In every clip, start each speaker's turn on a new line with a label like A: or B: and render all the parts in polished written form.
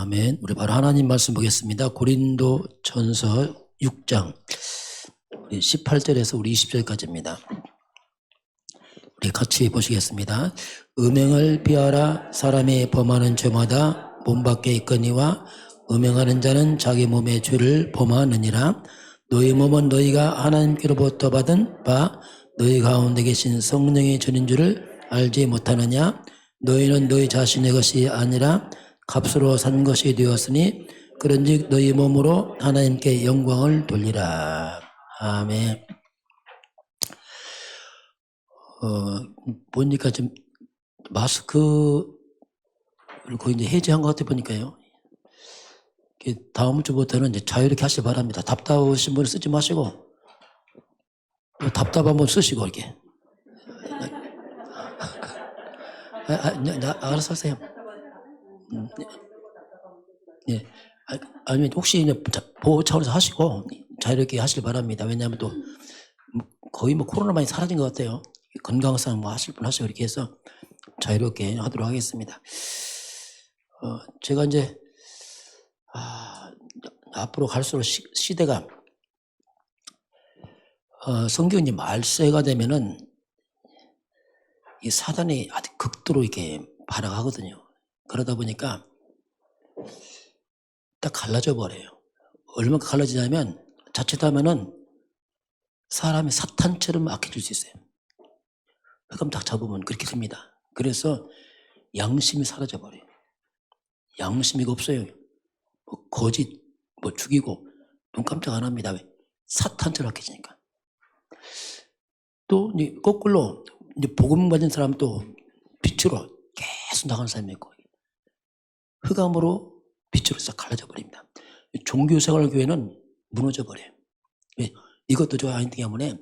A: 아멘. 우리 바로 하나님 말씀 보겠습니다. 고린도전서 6장 18절에서 우리 20절까지입니다. 우리 같이 보시겠습니다. 음행을 피하라. 사람이 범하는 죄마다 몸밖에 있거니와 음행하는 자는 자기 몸의 죄를 범하느니라. 너희 몸은 너희가 하나님께로부터 받은 바 너희 가운데 계신 성령의 전인 줄을 알지 못하느냐. 너희는 너희 자신의 것이 아니라 값으로 산 것이 되었으니 그런즉 너희 몸으로 하나님께 영광을 돌리라. 아멘. 보니까 좀 마스크를 거의 이제 해제한 것 같아 보니까요. 다음 주부터는 이제 자유롭게 하시기 바랍니다. 답답하신 분은 쓰지 마시고 답답한 분 쓰시고 이렇게. 알아서 하세요. 예. 아니면 혹시 보호 차원에서 하시고 자유롭게 하시길 바랍니다. 왜냐하면 또 거의 코로나 많이 사라진 것 같아요. 건강상 하실 분 하시고 이렇게 해서 자유롭게 하도록 하겠습니다. 제가 이제 앞으로 갈수록 시대가 성경이 말세가 되면은 이 사단이 아주 극도로 이렇게 발악하거든요. 그러다 보니까 딱 갈라져 버려요. 얼마나 갈라지냐면 자칫하면은 사람이 사탄처럼 악해질 수 있어요. 그럼 딱 잡으면 그렇게 됩니다. 그래서 양심이 사라져 버려요. 양심이 없어요. 거짓 죽이고 눈 깜짝 안 합니다. 왜? 사탄처럼 악해지니까. 또 거꾸로 복음 받은 사람도 빛으로 계속 나가는 사람이 있고 흑암으로 빛으로 싹 갈라져 버립니다. 종교생활 교회는 무너져 버려요. 이것도 저 아닌 때문에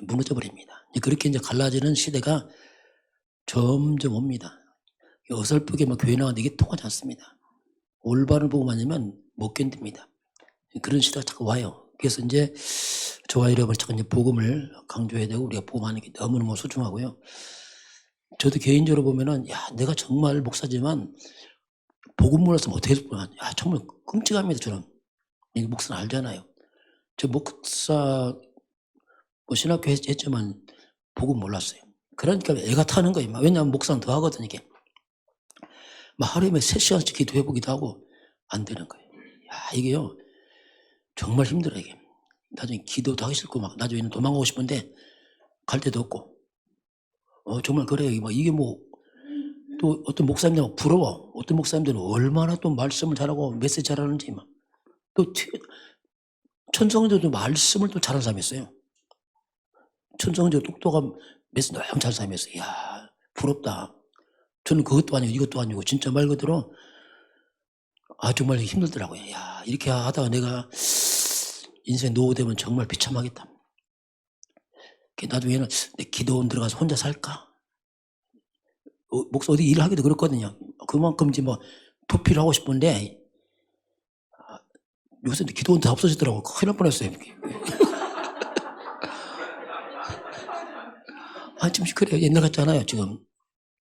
A: 무너져 버립니다. 그렇게 이제 갈라지는 시대가 점점 옵니다. 어설프게 교회 나가는데 이게 통하지 않습니다. 올바른 복음 아니면 못 견딥니다. 그런 시대가 자꾸 와요. 그래서 이제 저와 여러분 자꾸 이제 복음을 강조해야 되고 우리가 복음하는 게 너무너무 소중하고요. 저도 개인적으로 보면은 내가 정말 목사지만 복음 몰랐으면 어떻게 했구나. 정말 끔찍합니다. 저는 목사는 알잖아요. 저 목사 신학교 했지만 복음 몰랐어요. 그러니까 애가 타는 거예요. 왜냐하면 목사는 더 하거든요. 이게 하루에 3시간씩 기도해보기도 하고 안 되는 거예요. 이게요 정말 힘들어요. 이게 나중에 기도도 하기 싫고 나중에는 도망가고 싶은데 갈 데도 없고 정말 그래요. 이게 또 어떤 목사님들 부러워. 어떤 목사님들은 얼마나 또 말씀을 잘하고 메시지 잘하는지 또 천성들도 말씀을 또 잘하는 사람이 있어요. 천성들 똑똑한 메시지 너무 잘하는 사람이 있어요. 부럽다. 저는 그것도 아니고 이것도 아니고 진짜 말 그대로 정말 힘들더라고요. 이렇게 하다가 내가 인생 노후되면 정말 비참하겠다. 나중에는 내 기도원 들어가서 혼자 살까? 목사 어디 일을 하기도 그렇거든요. 그만큼 이제 도피를 하고 싶은데 요새 기도원 다 없어지더라고. 큰일 날 뻔했어요. 지금 그래요. 옛날 같잖아요. 지금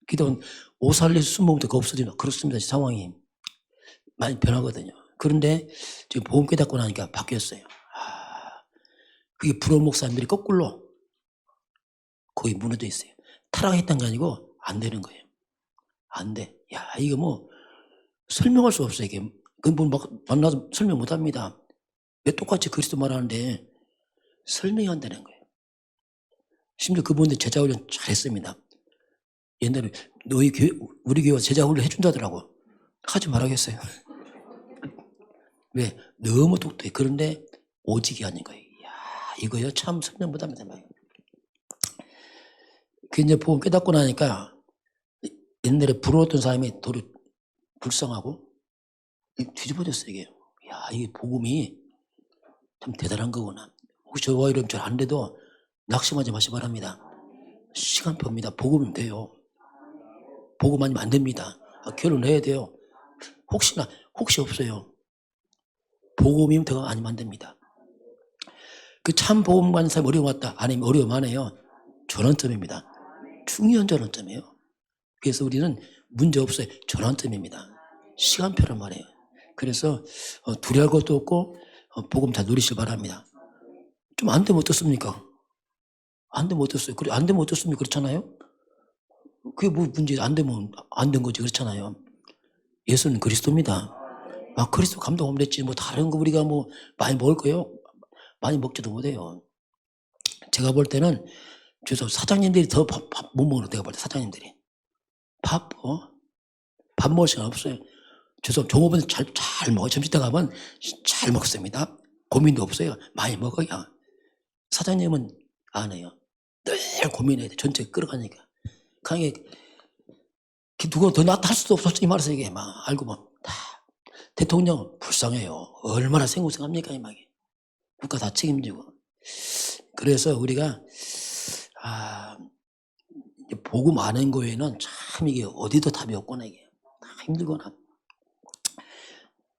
A: 기도원 오살리 숨모부터 그거 없어지면 그렇습니다. 상황이 많이 변하거든요. 그런데 지금 복음 깨닫고 나니까 바뀌었어요. 그게 부러운 목사님들이 거꾸로 거의 무너져 있어요. 타락했던 게 아니고 안 되는 거예요. 안 돼. 이거 설명할 수 없어요. 이게 만나서 설명 못 합니다. 왜 똑같이 그리스도 말하는데 설명이 안 되는 거예요. 심지어 그분들 제자훈련 잘했습니다. 옛날에 우리 교회가 제자훈련 해준다더라고. 하지 말아야겠어요. 왜? 너무 똑똑해. 그런데 오직이 아닌 거예요. 이거요 참 설명 못 합니다. 그 이제 복음 깨닫고 나니까 옛날에 부러웠던 사람이 도리 불쌍하고 뒤집어졌어요. 이게 이게 복음이 참 대단한 거구나. 혹시 저와 이러면 잘 안 돼도 낙심하지 마시기 바랍니다. 시간표입니다. 복음이면 돼요. 복음 아니면 안 됩니다. 결혼해야 돼요. 혹시 없어요. 복음이면 더 아니면 안 됩니다. 그 참 복음 받는 사람이 어려움 왔다. 아니면 어려움 안 해요. 전환점입니다. 중요한 전환점이에요. 그래서 우리는 문제 없어요. 전환점입니다. 시간표란 말이에요. 그래서 두려울 것도 없고 복음 잘 누리시길 바랍니다. 좀 안 되면 어떻습니까? 안 되면 어떻어요? 그래, 안 되면 어떻습니까? 그렇잖아요? 그게 뭐 문제, 안 되면 안 된 거지. 그렇잖아요. 예수는 그리스도입니다. 그리스도 감동하면 됐지. 뭐 다른 거 우리가 뭐 많이 먹을 거예요? 많이 먹지도 못해요. 제가 볼 때는 사장님들이 더 밥 못 먹는 내가 볼 때 사장님들이. 밥 먹을 시간 없어요. 종업원 잘 먹어요. 점심 때 가면 잘 먹습니다. 고민도 없어요. 많이 먹어요. 사장님은 안 해요. 늘 고민해야 돼. 전체 끌어가니까. 강에 누가 더 낫다 할 수도 없어. 솔직히 말해서 이게 막 알고 보면 다 대통령 불쌍해요. 얼마나 생고생합니까? 막 국가 다 책임지고. 그래서 우리가 복음 아는 거에는 참 이게 어디도 답이 없구나. 이게 다 힘들구나.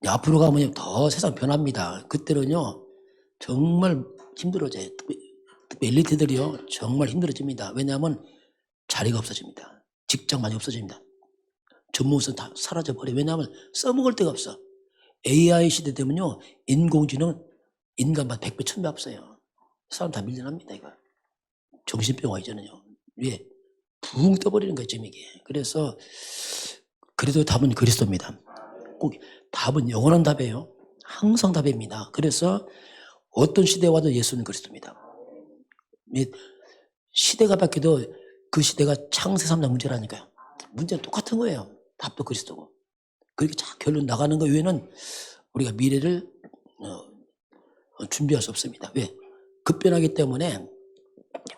A: 앞으로 가면 더 세상 변합니다. 그때는요 정말 힘들어져요. 특히 엘리트들이요 정말 힘들어집니다. 왜냐하면 자리가 없어집니다. 직장 많이 없어집니다. 전문성 다 사라져버려요. 왜냐하면 써먹을 데가 없어. AI 시대 되면요 인공지능 인간보다 100배 1000배 앞서요. 사람 다 밀려납니다. 이거 정신병 와 있잖아요. 왜? 붕 떠버리는 거죠 이게. 그래서 그래도 답은 그리스도입니다. 꼭 답은 영원한 답이에요. 항상 답입니다. 그래서 어떤 시대에 와도 예수는 그리스도입니다. 시대가 바뀌어도 그 시대가 창세 3장 문제라니까요. 문제는 똑같은 거예요. 답도 그리스도고. 그렇게 자 결론 나가는 거 외에는 우리가 미래를 준비할 수 없습니다. 왜? 급변하기 때문에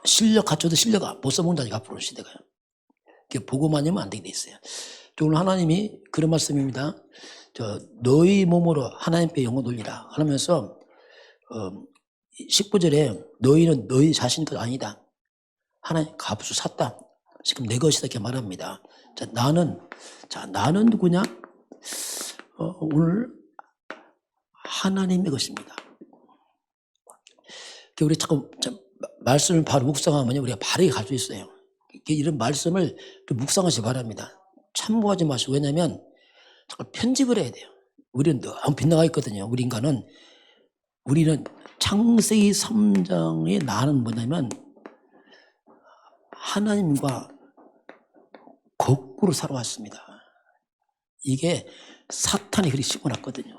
A: 실력 갖춰도 실력 못 써먹는다니까 앞으로 시대가요. 보고만 하면 안 되게 돼 있어요. 오늘 하나님이 그런 말씀입니다. 너희 몸으로 하나님께 영혼 돌리라 하면서 19절에 너희는 너희 자신 것 아니다. 하나님 값을 샀다. 지금 내 것이다 이렇게 말합니다. 나는 누구냐? 오늘 하나님의 것입니다. 우리 자꾸 말씀을 바로 묵상하면 우리가 바르게 갈 수 있어요. 이런 말씀을 묵상하시기 바랍니다. 참고하지 마시고. 왜냐하면 자꾸 편집을 해야 돼요. 우리는 너무 빗나가 있거든요. 우리는 창세기 3장의 나는 뭐냐면 하나님과 거꾸로 살아왔습니다. 이게 사탄이 그렇게 심어놨거든요.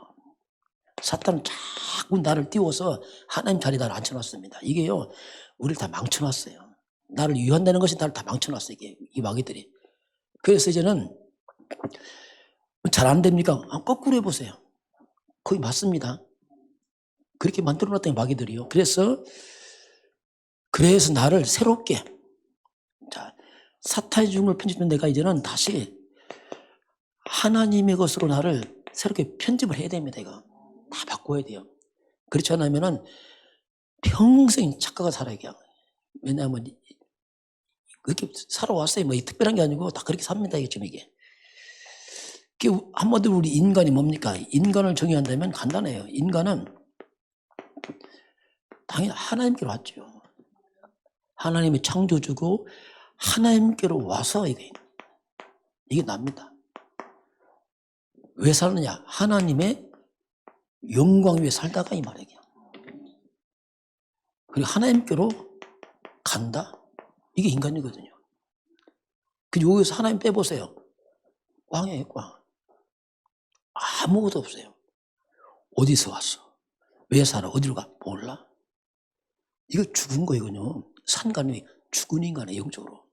A: 사탄은 자꾸 나를 띄워서 하나님 자리에 나를 앉혀놨습니다. 이게요 우리를 다 망쳐놨어요. 나를 유한다는 것이 나를 다 망쳐놨어요. 이 마귀들이. 그래서 이제는 잘 안 됩니까? 거꾸로 해보세요. 거의 맞습니다. 그렇게 만들어놨던 마귀들이요. 그래서 나를 새롭게 사탄의 중을 편집된 내가 이제는 다시 하나님의 것으로 나를 새롭게 편집을 해야 됩니다. 이거 다 바꿔야 돼요. 그렇지 않으면은 평생 착각을 살아야 돼요. 왜냐하면 그렇게 살아왔어요. 뭐 특별한 게 아니고 다 그렇게 삽니다. 이게 지금 이게. 한마디로 우리 인간이 뭡니까? 인간을 정의한다면 간단해요. 인간은 당연히 하나님께로 왔죠. 하나님의 창조주고 하나님께로 와서 이게 납니다. 왜 사느냐? 하나님의 영광 위에 살다가 이 말이에요. 그리고 하나님께로 간다? 이게 인간이거든요. 여기서 하나님 빼보세요. 꽝이에요, 꽝. 아무것도 없어요. 어디서 왔어? 왜 살아? 어디로 가? 몰라. 이거 죽은 거이거든요. 산간이 죽은 인간의 영적으로.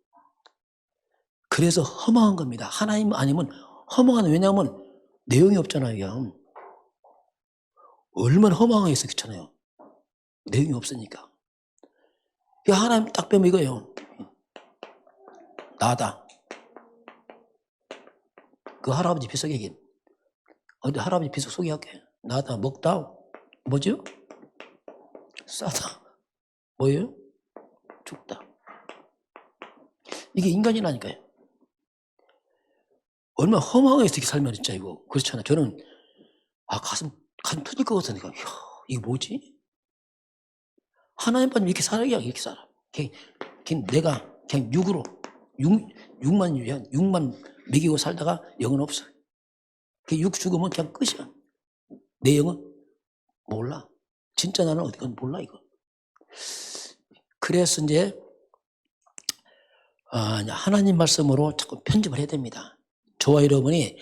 A: 그래서 허망한 겁니다. 하나님 아니면 허망한, 왜냐하면 내용이 없잖아요. 그냥. 얼마나 허망하겠어, 그렇잖아요. 내용이 없으니까. 하나님 딱 빼면 이거예요. 나다. 그 할아버지 비석 얘기. 어디 할아버지 비석 소개할게. 나다. 먹다. 뭐죠? 싸다. 뭐예요? 죽다. 이게 인간이라니까요. 얼마나 허망하게 이렇게 살면 진짜 이거. 그렇잖아요. 저는 가슴 터질 것 같으니까. 이게 뭐지? 하나님 빠지면 이렇게 살아야 이렇게 살아. 내가 그냥 육만 먹이고 살다가 영은 없어. 그 육 죽으면 그냥 끝이야. 내 영은 몰라. 진짜 나는 어디 건 몰라 이거. 그래서 이제 하나님 말씀으로 자꾸 편집을 해야 됩니다. 저와 여러분이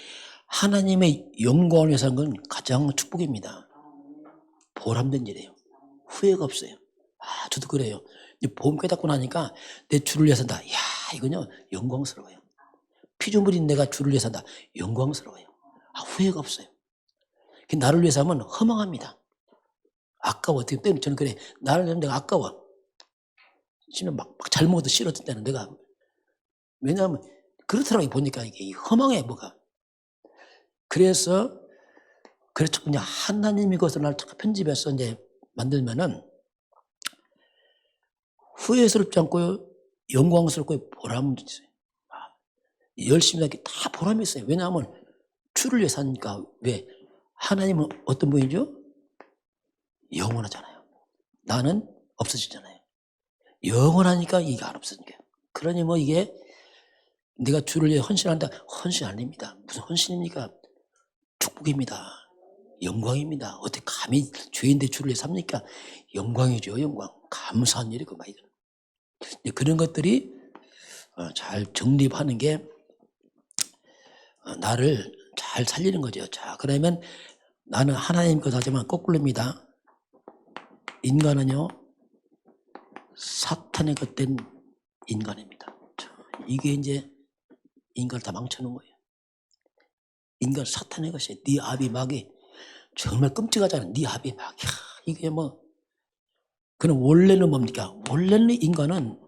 A: 하나님의 영광을 위해서 하는 건 가장 축복입니다. 보람된 일이에요. 후회가 없어요. 저도 그래요. 보험 깨닫고 나니까 내 주를 위해서 산다. 야, 이건요 영광스러워요. 피조물인 내가 주를 위해서 산다. 영광스러워요. 후회가 없어요. 나를 위해서 하면 허망합니다. 아까워. 때문에 저는 그래. 나를 위해서 내가 아까워. 심지어 막 잘 먹어도 싫어질 때는 내가. 왜냐하면 그렇더라고요. 보니까 이게 허망해 뭐가. 그래서 그냥 하나님이 그것을 날 편집해서 이제 만들면은 후회스럽지 않고 영광스럽고 보람이 있어요. 열심히 하기 다 보람이 있어요. 왜냐하면 주를 위해 사니까. 왜? 하나님은 어떤 분이죠? 영원하잖아요. 나는 없어지잖아요. 영원하니까 이게 안 없어지니까. 그러니 뭐 이게 내가 주를 위해 헌신한다. 헌신 아닙니다. 무슨 헌신입니까? 축복입니다. 영광입니다. 어떻게 감히 죄인데 주를 위해 삽니까? 영광이죠. 영광. 감사한 일이고 막 이런. 그런 것들이 잘 정립하는 게 나를 잘 살리는 거죠. 자, 그러면 나는 하나님 것 하지만 거꾸로입니다. 인간은요 사탄의 것된 인간입니다. 이게 이제 인간을 다 망쳐놓은 거예요. 인간 사탄의 것이에요. 네 아비 마귀. 정말 끔찍하잖아요. 네 아비 마귀. 이게 뭐 그럼 원래는 뭡니까? 원래는 인간은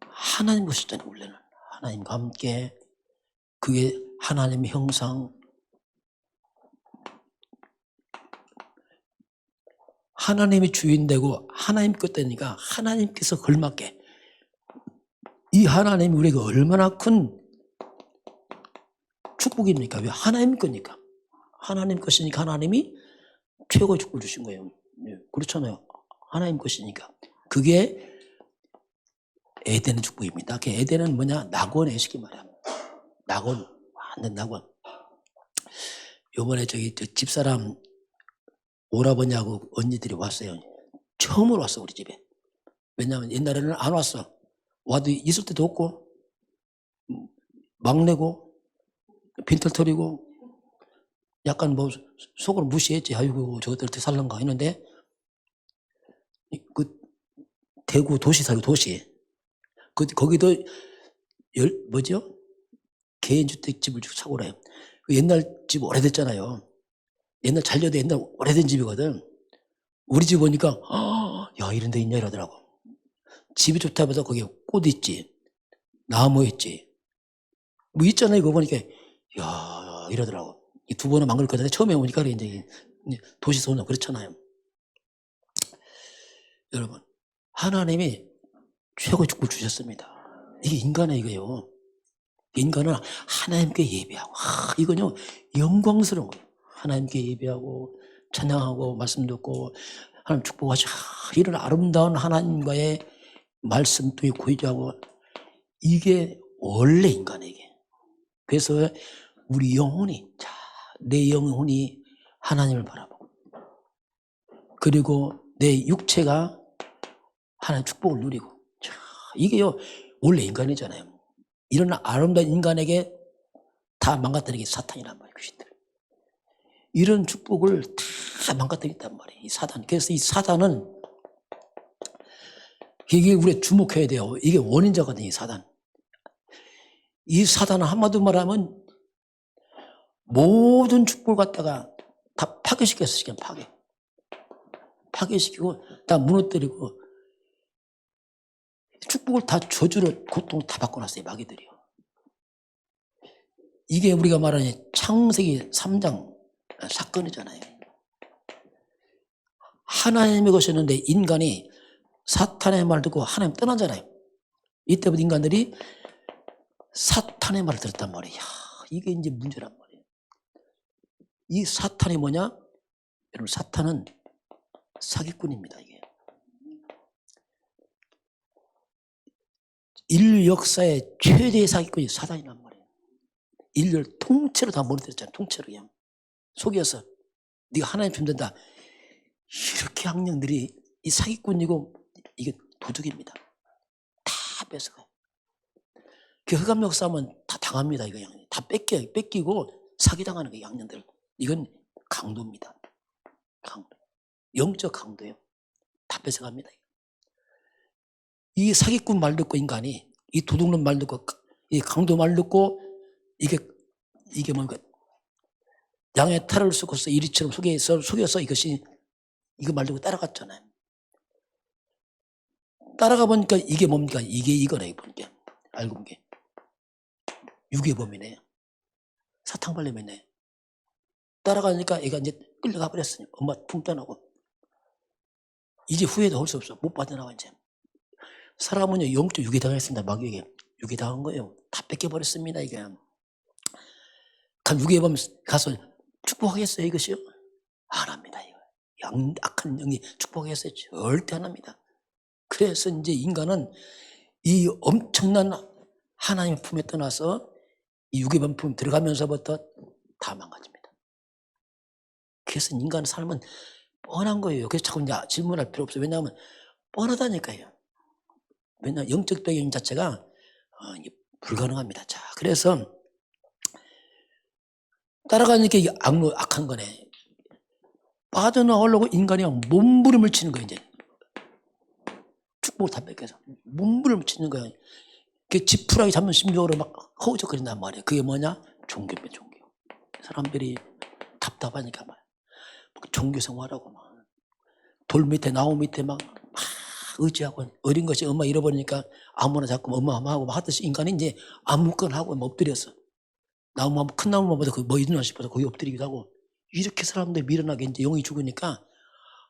A: 하나님 것이잖아요. 원래는 하나님과 함께 그게 하나님의 형상, 하나님이 주인되고 하나님 것 되니까 하나님께서 걸맞게 이 하나님이 우리에게 얼마나 큰 축복입니까? 왜? 하나님 거니까. 하나님 것이니까 하나님이 최고의 축복을 주신 거예요. 그렇잖아요. 하나님 것이니까. 그게 에덴의 축복입니다. 그 에덴은 뭐냐? 낙원의 쉽게 말하면. 낙원, 완전 낙원. 요번에 저기 집사람 오라버니하고 언니들이 왔어요. 처음으로 왔어, 우리 집에. 왜냐하면 옛날에는 안 왔어. 와도 있을 때도 없고, 막내고, 빈털털이고, 약간 뭐 속으로 무시했지. 아이고, 저것들 어떻게 살란가 했는데, 그 대구 도시 살고 도시. 거기도 뭐죠? 개인주택집을 차고 그래요. 옛날 집 오래됐잖아요. 옛날 잘려도 옛날 오래된 집이거든. 우리 집 보니까 야 이런 데 있냐 이러더라고. 집이 좋다 해서 거기 꽃 있지, 나무 있지, 뭐 있잖아요. 이거 보니까 야 이러더라고. 이 두 번은 망글 거잖아요. 처음에 오니까 이제 도시에서 오면 그렇잖아요. 여러분 하나님이 최고 축복을 주셨습니다. 이게 인간의 이거예요. 인간은 하나님께 예배하고 이건요 영광스러운 거예요. 하나님께 예배하고 찬양하고 말씀 듣고 하나님 축복하시고 이런 아름다운 하나님과의 말씀도 고의하고 이게 원래 인간에게. 그래서 우리 영혼이 내 영혼이 하나님을 바라보고 그리고 내 육체가 하나님 축복을 누리고 이게요 원래 인간이잖아요. 이런 아름다운 인간에게 다 망가뜨리는 게 사탄이란 말이에요. 귀신들. 이런 축복을 다 망가뜨리겠단 말이에요. 이 사단. 그래서 이 사단은 이게 우리가 주목해야 돼요. 이게 원인자거든요. 이 사단. 이 사단은 한마디로 말하면 모든 축복을 갖다가 다 파괴시켰어요. 그냥 파괴시키고 다 무너뜨리고 축복을 다 저주로 고통을 다 바꿔놨어요. 마귀들이요. 이게 우리가 말하는 창세기 3장 사건이잖아요. 하나님의 것이었는데 인간이 사탄의 말을 듣고 하나님 떠나잖아요. 이때부터 인간들이 사탄의 말을 들었단 말이에요. 이게 이제 문제란 말이에요. 이 사탄이 뭐냐? 여러분 사탄은 사기꾼입니다. 이게 인류 역사의 최대의 사기꾼이 사단이란 말이에요. 인류를 통째로 다 무너뜨렸잖아요. 통째로 그냥 속여서 네가 하나님 품된다. 이렇게 악령들이 이 사기꾼이고 이게 도둑입니다. 다 뺏어가요. 그 흑암역 싸움은 다 당합니다. 이거 그냥 다 뺏기고 사기당하는 거예요. 악령들. 이건 강도입니다. 강도. 영적 강도예요. 다 뺏어갑니다. 이 사기꾼 말 듣고 인간이 이 도둑놈 말 듣고 이 강도 말 듣고 이게 뭔가 양의 탈을 섞어서 이리처럼 속여서 이것이 이거 말 듣고 따라갔잖아요. 따라가 보니까 이게 뭡니까? 이게 이거네. 보니까 알고 본 게 유괴 범이네. 사탕 발림이네. 따라가니까 애가 이제 끌려가 버렸으니 엄마 품 떠나고 이제 후회도 할 수 없어. 못 빠져나와 이제. 사람은요 영적 유괴당했습니다. 마귀에게 유괴당한 거예요. 다 뺏겨버렸습니다. 이게. 간 유괴범 가서 축복하겠어요 이것이요? 안 합니다. 이거. 악한 영이 축복하겠어요? 절대 안 합니다. 그래서 이제 인간은 이 엄청난 하나님 품에 떠나서 이 유괴범 품 들어가면서부터 다 망가집니다. 그래서 인간의 삶은 뻔한 거예요. 그래서 자꾸 이제 질문할 필요 없어요. 왜냐하면 뻔하다니까요. 왜냐하면 영적 배경 자체가 불가능합니다. 자, 그래서 따라가니까 이게 악한 거네. 빠져나오려고 인간이 몸부림을 치는 거예요. 이제 축복을 다 뺏겨서 몸부림을 치는 거예요. 그 지푸라기 잡는 심정으로 막 허우적거린단 말이에요. 그게 뭐냐? 종교입니다. 종교. 사람들이 답답하니까 막 종교 생활하고 막 돌 밑에 나무 밑에 막 의지하고 어린 것이 엄마 잃어버리니까 아무나 자꾸 엄마 하고 막 하듯이 인간이 이제 아무거나 하고 엎드렸어. 나무 큰 나무마다 뭐 있나 싶어서 거기 엎드리기도 하고 이렇게 사람들이 밀어나게 이제 영이 죽으니까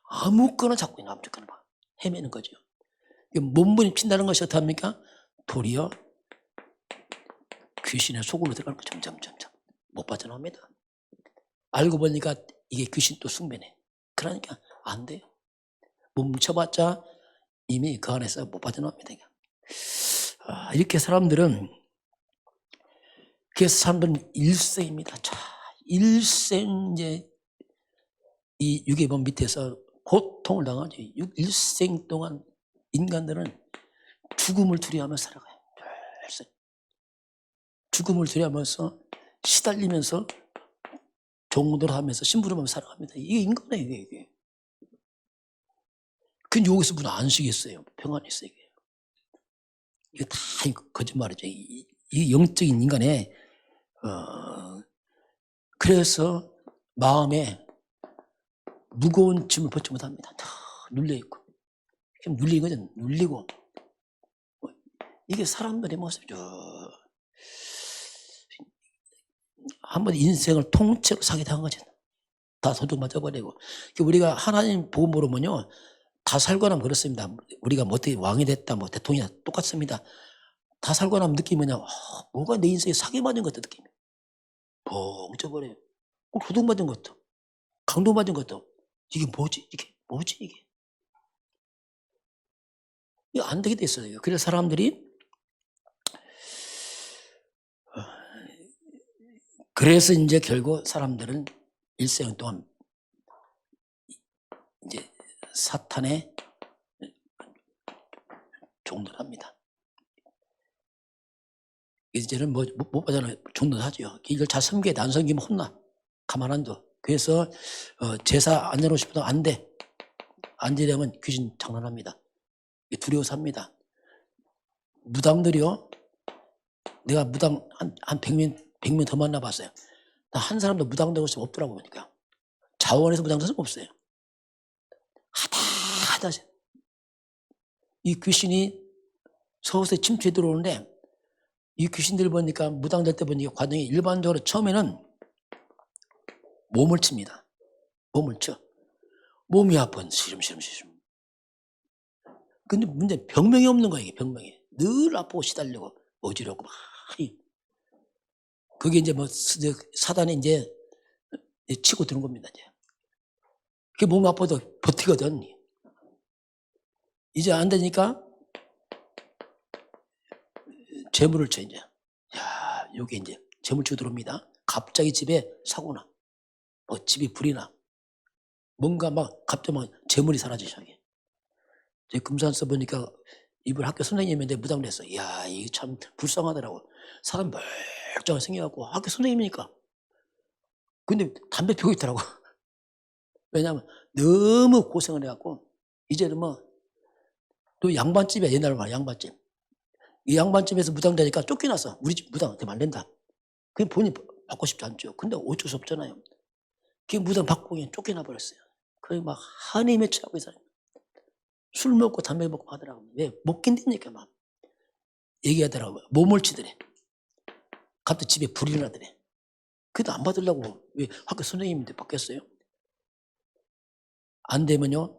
A: 아무거나 자꾸 아무거나 막 헤매는 거죠. 몸부림 친다는 것이 어떻습니까? 도리어 귀신의 속으로 들어가는 거 점점 못 빠져나옵니다. 알고 보니까 이게 귀신 또 숭배네. 그러니까 안 돼요. 못 뭉쳐봤자 이미 그 안에서 못 빠져나옵니다. 이렇게 사람들은 그래서 사람들은 일생입니다. 자, 일생 이제 이 유괴범 밑에서 고통을 당하죠. 일생 동안 인간들은 죽음을 두려워하면서 살아가요. 죽음을 두려워하면서 시달리면서 종노릇하면서 심부름하면서 살아갑니다. 이게 인간이에요. 이게. 근데 여기서 무슨 안식이 있어요. 평안이 있어요. 이게 다 거짓말이죠. 이 영적인 인간의 그래서 마음에 무거운 짐을 벗지 못합니다. 다 눌려있고. 눌리는 거죠. 눌리고. 이게 사람들의 모습이죠. 한번 인생을 통째로 사기당한 거죠. 다 도둑 맞아버리고. 우리가 하나님 복음 모르면요. 다 살고 나면 그렇습니다. 우리가 뭐 어떻게 왕이 됐다, 뭐 대통령이 똑같습니다. 다 살고 나면 느낌이 뭐냐. 뭐가 내 인생에 사기 맞은 것도 느낌이. 벙쪄버려요. 도둑 맞은 것도. 강도 맞은 것도. 이게 뭐지? 이게 뭐지? 이게. 이거 안 되게 돼 있어요. 그래서 사람들이 그래서 이제 결국 사람들은 일생 동안 이제 사탄의 종노를 합니다. 이제는 못 받아나 종노를 하죠. 이걸 잘 섬겨야 돼. 안 섬기면 혼나. 가만 안 둬. 그래서 제사 안 내놓고 싶어도 안 돼. 안 되려면 귀신 장난합니다. 두려워서 합니다. 무당들이요. 내가 무당 한 100명 더 만나봤어요. 나 한 사람도 무당 되고 싶으면 없더라고 보니까. 자원에서 무당 되는 없어요. 하다. 이 귀신이 서울에 침투해 들어오는데 이 귀신들 보니까 무당 될 때 보니까 과정이 일반적으로 처음에는 몸을 칩니다. 몸을 쳐. 몸이 아픈 시름. 근데 문제는 병명이 없는 거예요. 이게 병명이. 늘 아프고 시달리고 어지럽고 막. 그게 이제 뭐 사단이 이제 치고 드는 겁니다. 이제. 그게 몸이 아파도 버티거든. 이제 안 되니까 재물을 쳐 이제. 야, 요게 이제 재물치고 들어옵니다. 갑자기 집에 사고나, 집이 불이 나. 뭔가 막 갑자기 막 재물이 사라지기 시작해. 제 금산 써보니까 이분 학교 선생님인데 무당을 했어. 이야, 이게 참 불쌍하더라고. 사람 멀쩡하게 생겨갖고 학교 선생님이니까. 근데 담배 피우고 있더라고. 왜냐하면 너무 고생을 해갖고 이제는 뭐 또 양반집이야. 옛날로 말 양반집. 이 양반집에서 무당 되니까 쫓겨났어. 우리 집 무당 되면 안 된다. 그게 본인이 받고 싶지 않죠. 근데 어쩔 수 없잖아요. 그게 무당 받고 그냥 쫓겨나 버렸어요. 그게 막 한이 맺혀하고 있어요. 술 먹고 담배 먹고 하더라고요. 왜? 못 견디니까 막 얘기하더라고요. 몸을 치더래. 갑자기 집에 불이 나더래. 그래도 안 받으려고. 왜? 학교 선생님인데 받겠어요? 안 되면요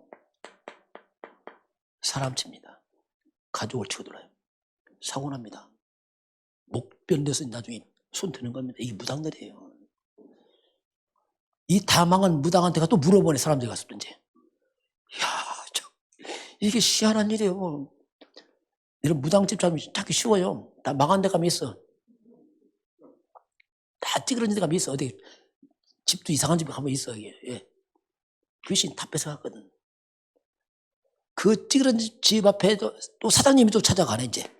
A: 사람 칩니다. 가족을 치고 들어요. 사고 납니다. 목변돼서 나중에 손 드는 겁니다. 이게 무당들이에요. 이 다 망한 무당한테가 또 물어보네. 사람들이 가서 또 이제. 이게 희한한 일이에요. 이런 무당집 찾기 쉬워요. 다 망한 데 가면 있어. 다 찌그러진 데 가면 있어. 어디 집도 이상한 집에 가면 있어. 예. 귀신 다 뺏어갔거든. 그 찌그러진 집 앞에 또 사장님이 또 찾아가네 이제.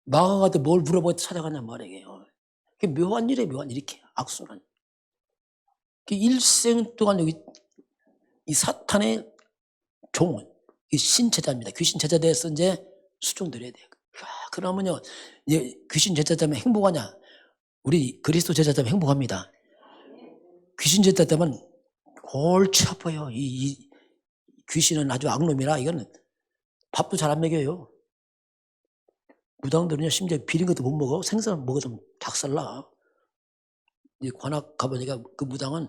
A: 망한한테 뭘 물어보고 찾아가냔 말이에요. 그게 묘한 일이에요. 묘한 일. 이렇게 악순환. 일생 동안 여기 이 사탄의 종, 이 신제자입니다. 귀신 제자 돼서 이제 수종드려야 돼요. 그러면요, 이제 귀신 제자되면 행복하냐? 우리 그리스도 제자되면 행복합니다. 귀신 제자되면 골치 아파요. 이 귀신은 아주 악놈이라 이거는 밥도 잘 안 먹여요. 무당들은요, 심지어 비린 것도 못 먹어. 생선 먹어도 작살나. 이 관악 가보니까 그 무당은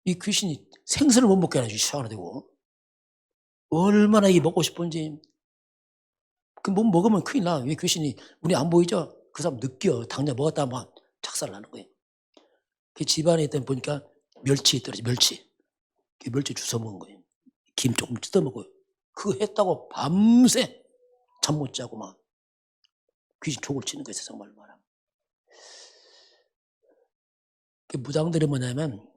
A: 이 귀신이 생선을 못 먹게 하지, 시원하되고. 얼마나 이게 먹고 싶은지. 그 못 먹으면 큰일 나. 왜 귀신이 눈에 안 보이죠? 그 사람 느껴. 당장 먹었다 하면 작살 나는 거예요. 그 집안에 있던 보니까 멸치 떨어지, 멸치. 그 멸치 주워 먹은 거예요. 김 조금 뜯어 먹어요. 그거 했다고 밤새 잠 못 자고 막 귀신 족을 치는 거예요. 세상 말로 말하면. 그 무당들이 뭐냐면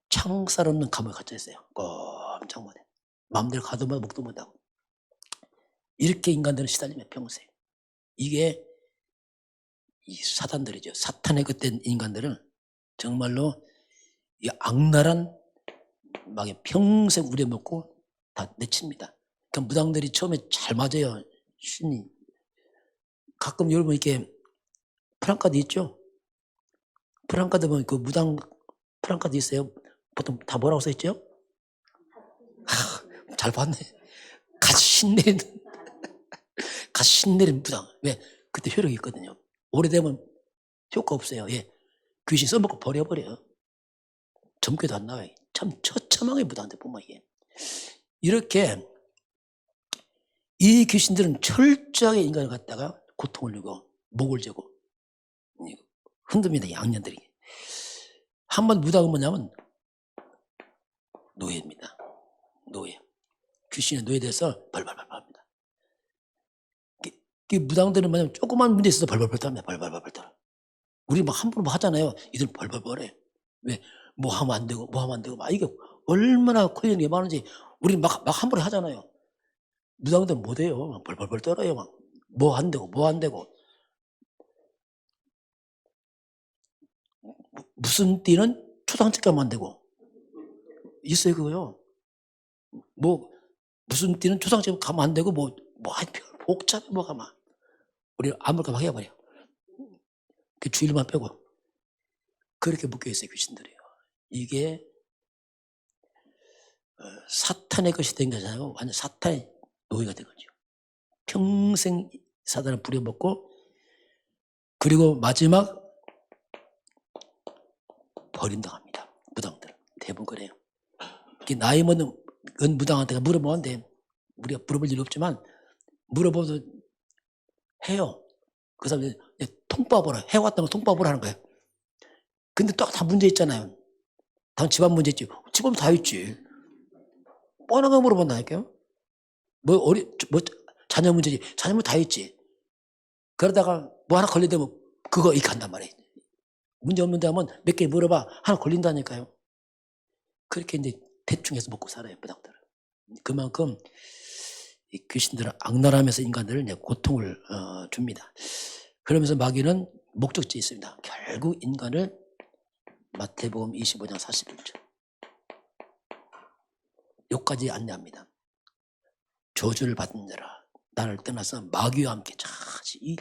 A: 창살 없는 감옥에 갇혀 있어요. 꼼짝 못해. 마음대로 가도 못 먹도 못하고. 이렇게 인간들은 시달리면 평생. 이게 이 사단들이죠. 사탄의 그때 인간들은 정말로 이 악랄한 막에 평생 우려먹고 다 내칩니다. 그러니까 무당들이 처음에 잘 맞아요. 신이. 가끔 여러분 이렇게 프랑카드 있죠? 프랑카드 보면 그 무당 프랑카드 있어요. 보통 다 뭐라고 써있죠? 잘 봤네. 같이 신내린 무당. 왜? 그때 효력이 있거든요. 오래되면 효과 없어요. 예. 귀신 써먹고 버려버려요. 점괘도 안 나와요. 참 처참하게 무당한테 보면 이게. 이렇게 이 귀신들은 철저하게 인간을 갖다가 고통을 주고 목을 재고 흔듭니다. 양년들이. 한번 무당은 뭐냐면 노예입니다. 노예. 귀신의 노예돼서 벌벌벌 합니다. 무당들은 뭐냐면 조그만 문제 있어서 벌벌벌 합니다. 벌벌벌 떨어. 우리 막 함부로 뭐 하잖아요. 이들 벌벌벌해. 왜? 뭐 하면 안 되고 뭐 하면 안 되고 막 이게 얼마나 걸리는 게 많은지 우리 막 함부로 하잖아요. 무당들은 못해요. 벌벌벌 떨어요. 막 뭐 안 되고 뭐 안 되고. 무슨 띠는 초상집 가면 안 되고. 있어요 그거요. 뭐 무슨 띠는 초상집 가면 안 되고 뭐 복잡해 뭐가 막. 우리 아무렇게 막 해버려. 그 주일만 빼고. 그렇게 묶여있어요 귀신들이요. 이게 사탄의 것이 된 거잖아요. 완전 사탄의 노예가 된 거죠. 평생 사단을 부려먹고 그리고 마지막 버림당합니다. 무당들 대부분 그래요. 나이 먹는 무당한테 물어보는데 우리가 물어볼 일 없지만 물어봐도 해요. 그 사람이 통밥으로 해왔다는 거 통밥으로 하는 거예요. 근데 또 다 문제 있잖아요. 다 집안 문제 있지. 집안 다 있지. 뻔한 거 물어본다니까요. 뭐 자녀 문제지. 자녀 문제 다 있지. 그러다가 뭐 하나 걸리면 그거 이렇게 한단 말이에요. 문제 없는데 하면 몇 개 물어봐. 하나 걸린다니까요. 그렇게 이제 대충 해서 먹고 살아요, 무당들은. 그만큼 이 귀신들은 악랄하면서 인간들을 이제 고통을 줍니다. 그러면서 마귀는 목적지에 있습니다. 결국 인간을 마태복음 25장 41절 여기까지 안내합니다. 저주를 받은 자라 나를 떠나서 마귀와 함께 이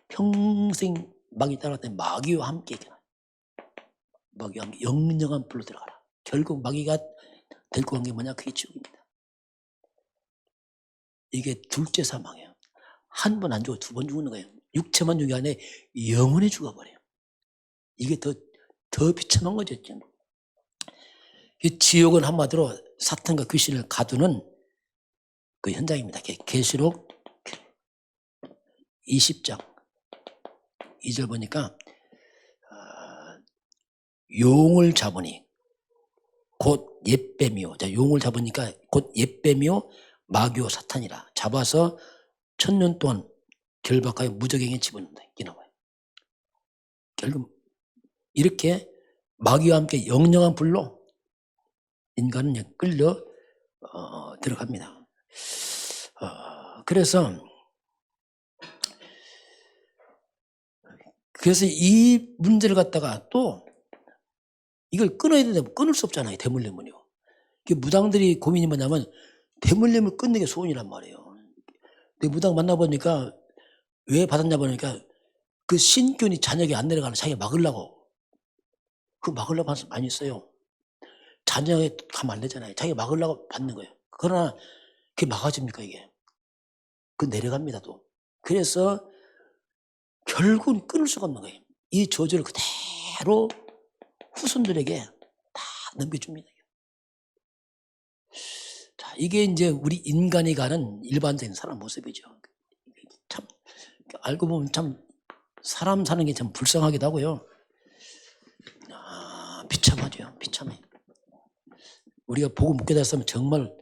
A: 평생 마귀 따라갔더니 마귀와 함께 마귀와 함께 영영한 불로 들어가라. 결국 마귀가 데리고 간 게 뭐냐? 그게 지옥입니다. 이게 둘째 사망이에요. 한 번 안 죽어 두 번 죽는 거예요. 육체만 죽이 아니라 영원히 죽어버려요. 이게 더 비참한 거죠. 지옥은 한마디로 사탄과 귀신을 가두는 그 현장입니다. 계시록 20장 2절 보니까 용을 잡으니 곧 옛뱀이요. 용을 잡으니까 곧 옛뱀이요 마귀요 사탄이라. 잡아서 1000년 동안 결박하여 무적행에 집어넣는다. 이게 나와요. 결국 이렇게 마귀와 함께 영영한 불로 인간은 끌려 들어갑니다. 그래서 이 문제를 갖다가 또 이걸 끊어야 되는데 끊을 수 없잖아요. 대물림은요. 무당들이 고민이 뭐냐면 대물림을 끊는 게 소원이란 말이에요. 근데 무당 만나보니까 왜 받았냐 보니까 그 신균이 자녀에게 안 내려가는 자기가 막으려고. 그 막으려고 많이 있어요. 자녀에 가면 안 되잖아요. 자기가 막으려고 받는 거예요. 그러나 그게 막아집니까 이게. 그 내려갑니다 또. 그래서 결국은 끊을 수가 없는 거예요. 이 저주를 그대로 후손들에게 다 넘겨줍니다. 자, 이게 이제 우리 인간이 가는 일반적인 사람 모습이죠. 참 알고 보면 참 사람 사는 게 참 불쌍하기도 하고요. 비참하죠. 비참해. 우리가 보고 묻게 됐으면 정말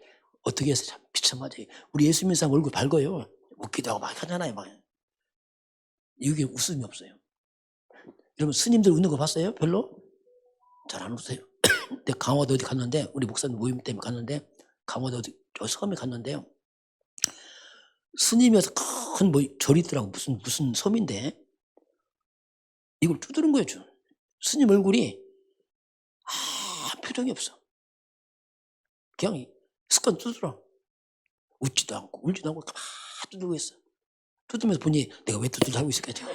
A: 어떻게 해서 참 비참하지. 우리 예수 믿는 사람 얼굴 밝아요. 웃기도 하고 막 하잖아요. 막. 이게 웃음이 없어요. 여러분 스님들 웃는 거 봤어요? 별로? 잘 안 웃어요. 근데 강화도 어디 갔는데 우리 목사님 모임 때문에 갔는데 강화도 어디 저 섬에 갔는데요. 스님이어서 큰 뭐 절이 있더라고. 무슨 섬인데 이걸 두드는 거예요. 스님 얼굴이 표정이 없어. 그냥 습관 두드려. 웃지도 않고 울지도 않고 가만히 두드리고 있어. 두드면서 보니 내가 왜 두드려 하고 있을까 제가.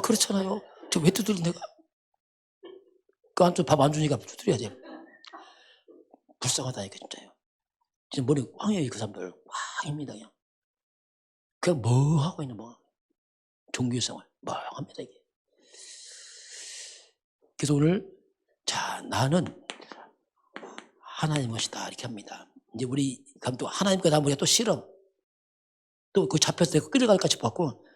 A: 그렇잖아요. 저 왜 두드려 내가. 그 한쪽 밥 안 주니까 두드려야지. 불쌍하다니까 진짜요. 진짜 머리 황해요. 그 사람들 황입니다. 그냥 뭐 하고 있는 뭐 종교생활 멍합니다 이게. 그래서 오늘 나는 하나님 것이다 이렇게 합니다. 이제 우리 감독 하나님과 나 우리가 또 싫어. 또 그 잡혀서 내가 끌려갈까 싶었고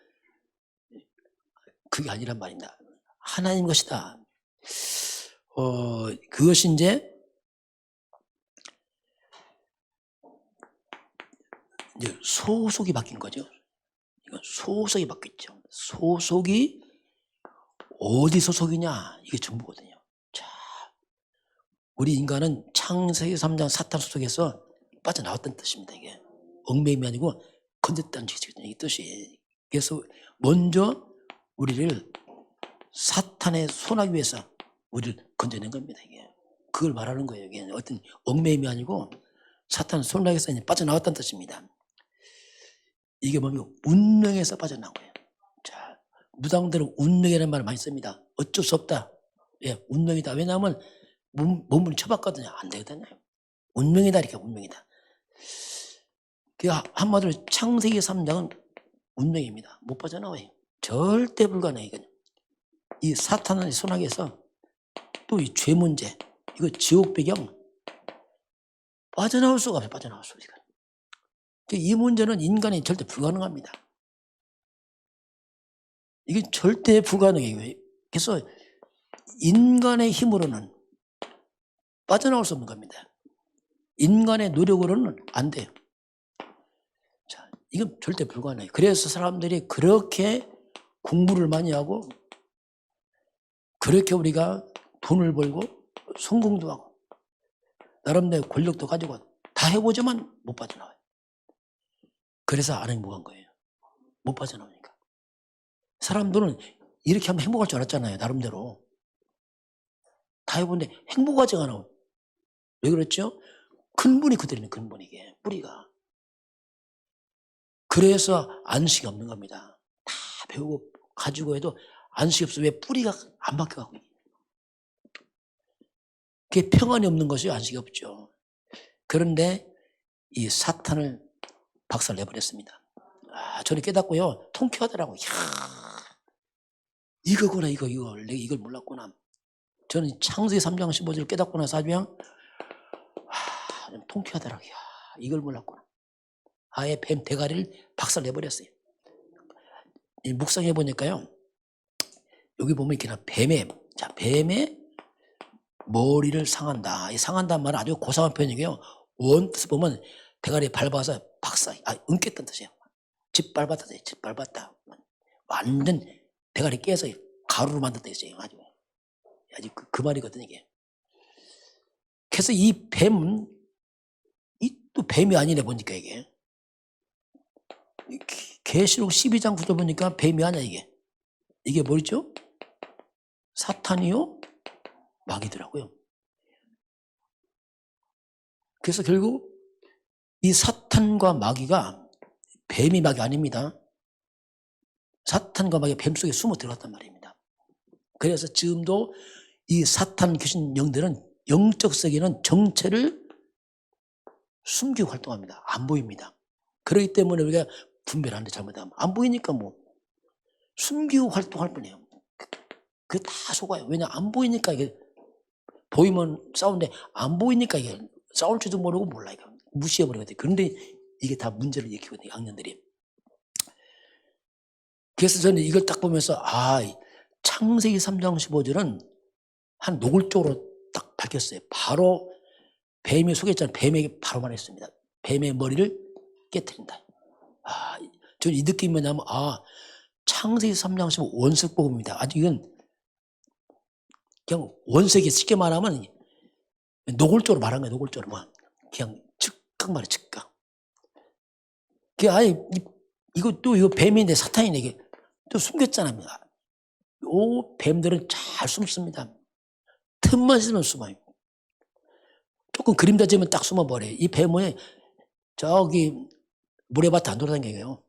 A: 그게 아니란 말입니다. 하나님 것이다. 그것이 이제 소속이 바뀐 거죠. 이건 소속이 바뀌었죠. 소속이 어디 소속이냐 이게 전부거든요. 자, 우리 인간은 창세기 3장 사탄 소속에서 빠져나왔다는 뜻입니다. 이게 얽매임이 아니고 건졌다는 뜻이거든요. 이 뜻이. 그래서 먼저 우리를 사탄의 손아귀 위해서 우리를 건져낸 겁니다. 이게 그걸 말하는 거예요. 이게 어떤 얽매임이 아니고 사탄 손아귀에서 빠져나왔다는 뜻입니다. 이게 뭐냐면 운명에서 빠져나온 거예요. 자, 무당들은 운명이라는 말을 많이 씁니다. 어쩔 수 없다. 예, 운명이다. 왜냐하면 몸을 쳐봤거든요. 안 되거든요. 운명이다. 이렇게 운명이다. 그 한마디로 창세기 3장은 운명입니다. 못 빠져나와요. 절대 불가능해요. 이 사탄의 손아귀에서 또 이 죄 문제, 이거 지옥 배경 빠져나올 수가 없어요. 빠져나올 수가 없어요. 이 문제는 인간이 절대 불가능합니다. 이게 절대 불가능해요. 그래서 인간의 힘으로는 빠져나올 수 없는 겁니다. 인간의 노력으로는 안 돼요. 자, 이건 절대 불가능해요. 그래서 사람들이 그렇게 공부를 많이 하고 그렇게 우리가 돈을 벌고 성공도 하고 나름대로 권력도 가지고 다 해보지만 못 빠져나와요. 그래서 안 행복한 거예요. 못 빠져나오니까. 사람들은 이렇게 하면 행복할 줄 알았잖아요. 나름대로. 다 해보는데 행복하지가 않아. 왜 그렇죠? 근본이 그대로는 근본 이게 뿌리가. 그래서 안식이 없는 겁니다. 다 배우고 가지고 해도 안식이 없어. 왜 뿌리가 안 바뀌어가고. 그게 평안이 없는 것이 안식이 없죠. 그런데 이 사탄을 박살내버렸습니다. 저는 깨닫고요. 통쾌하더라고요. 이야, 이거구나 이거. 내가 이걸 몰랐구나. 저는 창세기 3장 15절을 깨닫고 나서 아주 그냥 좀 통쾌하더라고요. 이걸 몰랐구나. 아예 뱀 대가리를 박살내버렸어요. 묵상해 보니까요. 여기 보면 이렇게 뱀의 머리를 상한다. 이 상한다는 말은 아주 고상한 표현이고요. 원뜻을 보면 대가리에 밟아서 엉켰다는 뜻이에요. 짓밟았다. 짓밟았다. 완전 대가리 깨서 가루로 만든다 했어요. 아주 그 말이거든요, 이게. 그래서 이 뱀은 또 뱀이 아니네 보니까 이게. 계시록 12장 9절 보니까 뱀이 아니야 이게. 이게 뭐죠? 사탄이요? 마귀더라고요. 그래서 결국 이 사탄과 마귀가 뱀이 마귀 아닙니다. 사탄과 마귀가 뱀 속에 숨어 들어갔단 말입니다. 그래서 지금도 이 사탄 귀신 영들은 영적 세계는 정체를 숨기고 활동합니다. 안 보입니다. 그렇기 때문에 우리가 분별하는데 잘못하면 안 보이니까 뭐 숨기고 활동할 뿐이에요. 그게 다 속아요. 왜냐 안 보이니까 이게 보이면 싸우는데 안 보이니까 이게 싸울 줄도 모르고 몰라 이거 무시해버리거든요. 그런데 이게 다 문제를 일으키거든요. 악년들이. 그래서 저는 이걸 딱 보면서 창세기 3장 15절은 한 노골적으로 딱 밝혔어요. 바로 뱀이 속였잖아요. 뱀에게 바로 말했습니다. 뱀의 머리를 깨트린다. 저는 이 느낌이 뭐냐면 창세기 3장 15 원색복음입니다. 아주 이건 그냥 원색이 쉽게 말하면 노골적으로 말한 거예요. 노골적으로 그냥 즉각 말해 즉각. 그게 이거 뱀인데 사탄이네 이게 또 숨겼잖아요. 요 뱀들은 잘 숨습니다. 틈만 있으면 숨어요. 조금 그림자 지면 딱 숨어버려요. 이 뱀은 저기 모래밭에 안 돌아다녀요.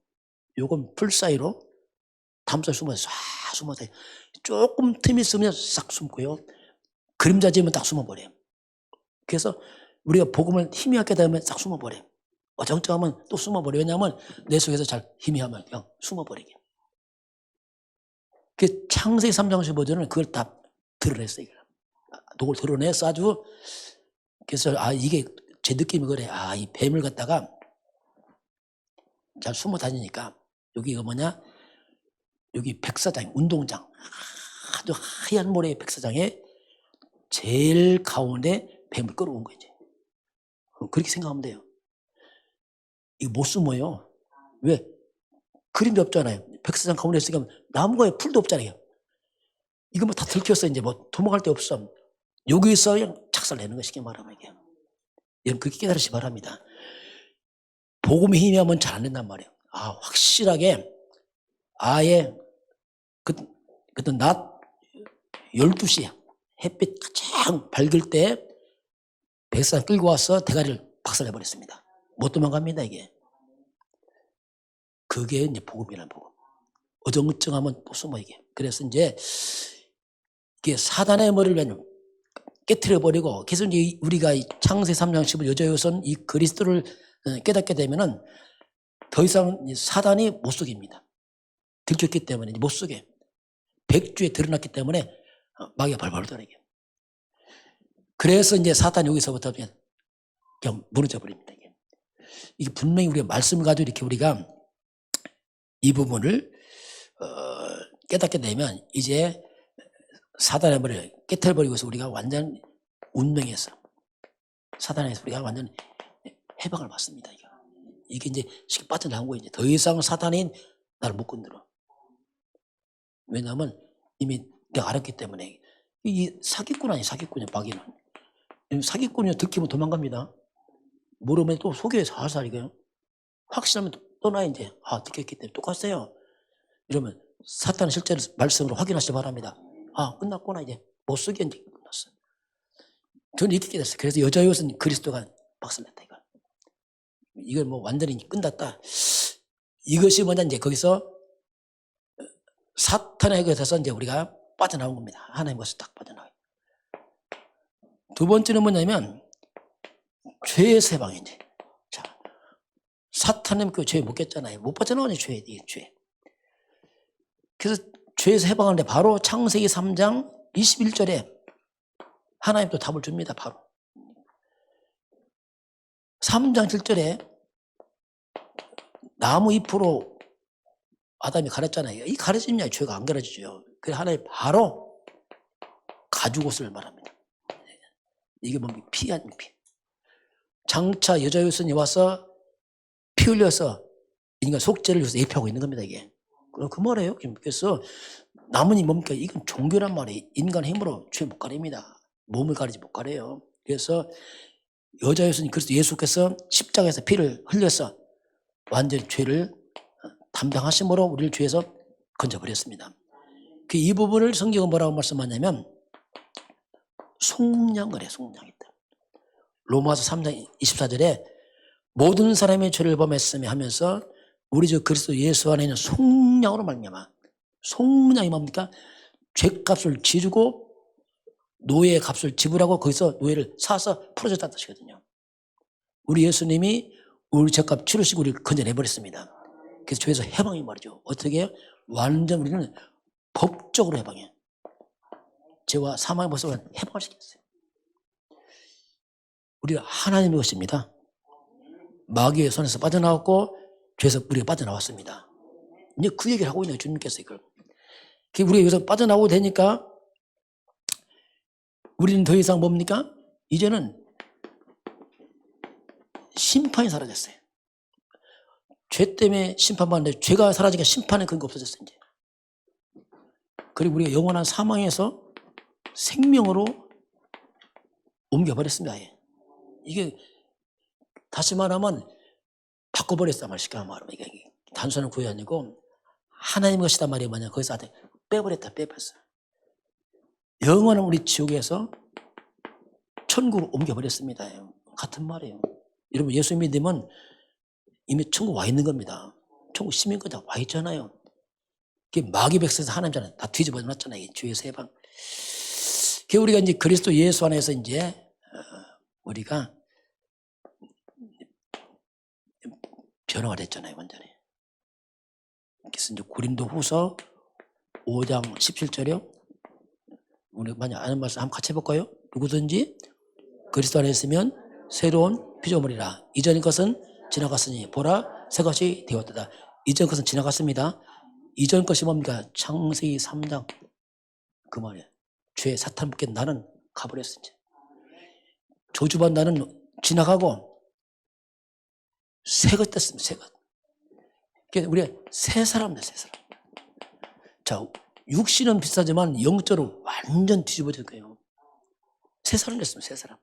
A: 요건 풀 사이로 담살 숨어서 싹 숨어서 조금 틈이 있으면 싹 숨고요. 그림자 지면 딱 숨어버려요. 그래서 우리가 복음을 희미하게 되면 싹 숨어버려요. 어정쩡하면 또 숨어버려요. 왜냐하면 내 속에서 잘 희미하면 그냥 숨어버리게. 그 창세기 3장 15절은 그걸 다 드러냈어요. 녹을 드러내서 아주 그래서 이게 제 느낌이 그래. 이 뱀을 갖다가 잘 숨어 다니니까 여기가 뭐냐? 여기 백사장 운동장 아주 하얀 모래의 백사장에 제일 가운데 뱀을 끌어온 거지. 그렇게 생각하면 돼요. 이거 못 숨어요. 왜? 그림도 없잖아요. 백사장 가운데 있으니까 나무가 풀도 없잖아요. 이거 뭐 다 들켰어. 이제 뭐 도망갈 데 없어. 여기서 그냥 착살내는 거 쉽게 말하면 이게. 여러분 그렇게 깨달으시 바랍니다. 복음이 희미하면 잘 안 된단 말이에요. 확실하게 아예 그때 낮 12시에 햇빛 가장 밝을 때 백사장 끌고 와서 대가리를 박살내버렸습니다. 못 도망갑니다 이게. 그게 이제 복음이라는 복음. 어정쩡하면 또 숨어 이게. 그래서 이제 이게 사단의 머리를 깨트려버리고 그래서 이제 우리가 창세기 3장 15 여자여선 이 그리스도를 깨닫게 되면은 더 이상 사단이 못 속입니다. 들켰기 때문에 못 속에 백주에 드러났기 때문에 마귀가 발발을 떨어요. 그래서 이제 사단이 여기서부터 그냥 무너져 버립니다. 이게 분명히 우리가 말씀을 가지고 이렇게 우리가 이 부분을 깨닫게 되면 이제 사단의 머리를 깨트려버리고 해서 우리가 완전 운명에서 사단에서 우리가 완전 해방을 받습니다. 이게 이제 쉽게 빠져나온 거예요. 이제 더 이상 사탄이 나를 못 건드려. 왜냐하면 이미 내가 알았기 때문에. 이 사기꾼 아니에요, 사기꾼이에요, 마귀는. 사기꾼이 들키면 도망갑니다. 모르면 또 속여요, 살살 이거요. 확신하면 떠나 이제. 아, 들켰기 때문에 똑같아요. 이러면 사탄은 실제로 말씀으로 확인하시기 바랍니다. 아, 끝났구나 이제. 못 쓰게 이제 끝났어요. 저는 이렇게 됐어요. 그래서 여자 옷은 그리스도가 박살냈다 이거. 이걸 뭐 완전히 끝났다. 이것이 뭐냐 이제 거기서 사탄의 것에서 이제 우리가 빠져나온 겁니다. 하나님의 것을 딱 빠져나와요. 두 번째는 뭐냐면 죄에서 해방이 이제. 자, 사탄은 그 죄 못 깼잖아요. 못 빠져나오니 죄, 이게 죄. 그래서 죄에서 해방하는데 바로 창세기 3장 21절에 하나님 또 답을 줍니다. 바로 3장 7절에 나무 잎으로 아담이 가렸잖아요. 이 가려지냐 죄가 안 가려지죠. 그래서 하나님 바로 가죽옷을 말합니다. 이게 뭡니까? 피 아닌 피. 장차 여자 여선이 와서 피 흘려서 인간 속죄를 위해서 예표하고 있는 겁니다. 이게. 그 말이에요. 그래서 남은이 뭡니까? 이건 종교란 말이 인간 힘으로 죄 못 가립니다. 몸을 가리지 못 가려요. 그래서 여자 여선이 그래서 예수께서 십자가에서 피를 흘려서 완전히 죄를 담당하심으로 우리를 죄에서 건져버렸습니다. 이 부분을 성경은 뭐라고 말씀하냐면 속량을 해, 속량이다. 로마서 3장 24절에 모든 사람의 죄를 범했으며 하면서 우리 주 그리스도 예수 안에 있는 속량으로 말미암아. 속량이 뭡니까? 죄값을 지르고 노예의 값을 지불하고 거기서 노예를 사서 풀어줬다는 뜻이거든요. 우리 예수님이 우리 죄값 치르시고 우리를 건져내버렸습니다. 그래서 죄에서 해방이 말이죠. 어떻게 해요? 완전 우리는 법적으로 해방해요. 죄와 사망의 모습을 해방을 시켰어요. 우리가 하나님의 것입니다. 마귀의 손에서 빠져나왔고 죄에서 우리가 빠져나왔습니다. 이제 그 얘기를 하고 있네요. 주님께서 이걸. 우리가 여기서 빠져나오고 되니까 우리는 더 이상 뭡니까? 이제는 심판이 사라졌어요. 죄 때문에 심판받는데 죄가 사라지니까 심판의 근거 없어졌어요. 이제. 그리고 우리가 영원한 사망에서 생명으로 옮겨버렸습니다. 이게 다시 말하면 바꿔버렸단 말이야. 쉽게 말하면 이게 단순한 구이 아니고 하나님의 것이단 말이에요. 뭐냐 거기서 빼버렸다. 빼버렸어. 영원한 우리 지옥에서 천국으로 옮겨버렸습니다. 같은 말이에요. 여러분 예수 믿으면 이미 천국 와 있는 겁니다. 천국 시민권자 와 있잖아요. 마귀 백성에서 하나님잖아요. 다 뒤집어 놨잖아요. 죄에서 해방. 우리가 이제 그리스도 예수 안에서 이제 우리가 변화가 됐잖아요. 완전히. 그래서 이제 고린도후서 5장 17절이요. 우리 만약 아는 말씀 한번 같이 해볼까요? 누구든지 그리스도 안에 있으면 새로운 피조물이라. 이전 것은 지나갔으니 보라 새 것이 되었다. 이전 것은 지나갔습니다. 이전 것이 뭡니까? 창세기 3장 그 말이에요. 죄 사탄 붙게 나는 가버렸어. 이제. 저주받은 나는 지나가고 새 것 됐습니다. 새 것. 그러니까 우리가 새 사람이다. 새 사람. 자, 육신은 비슷하지만 영적으로 완전 뒤집어질 거예요. 새 사람 됐습니다. 새 사람.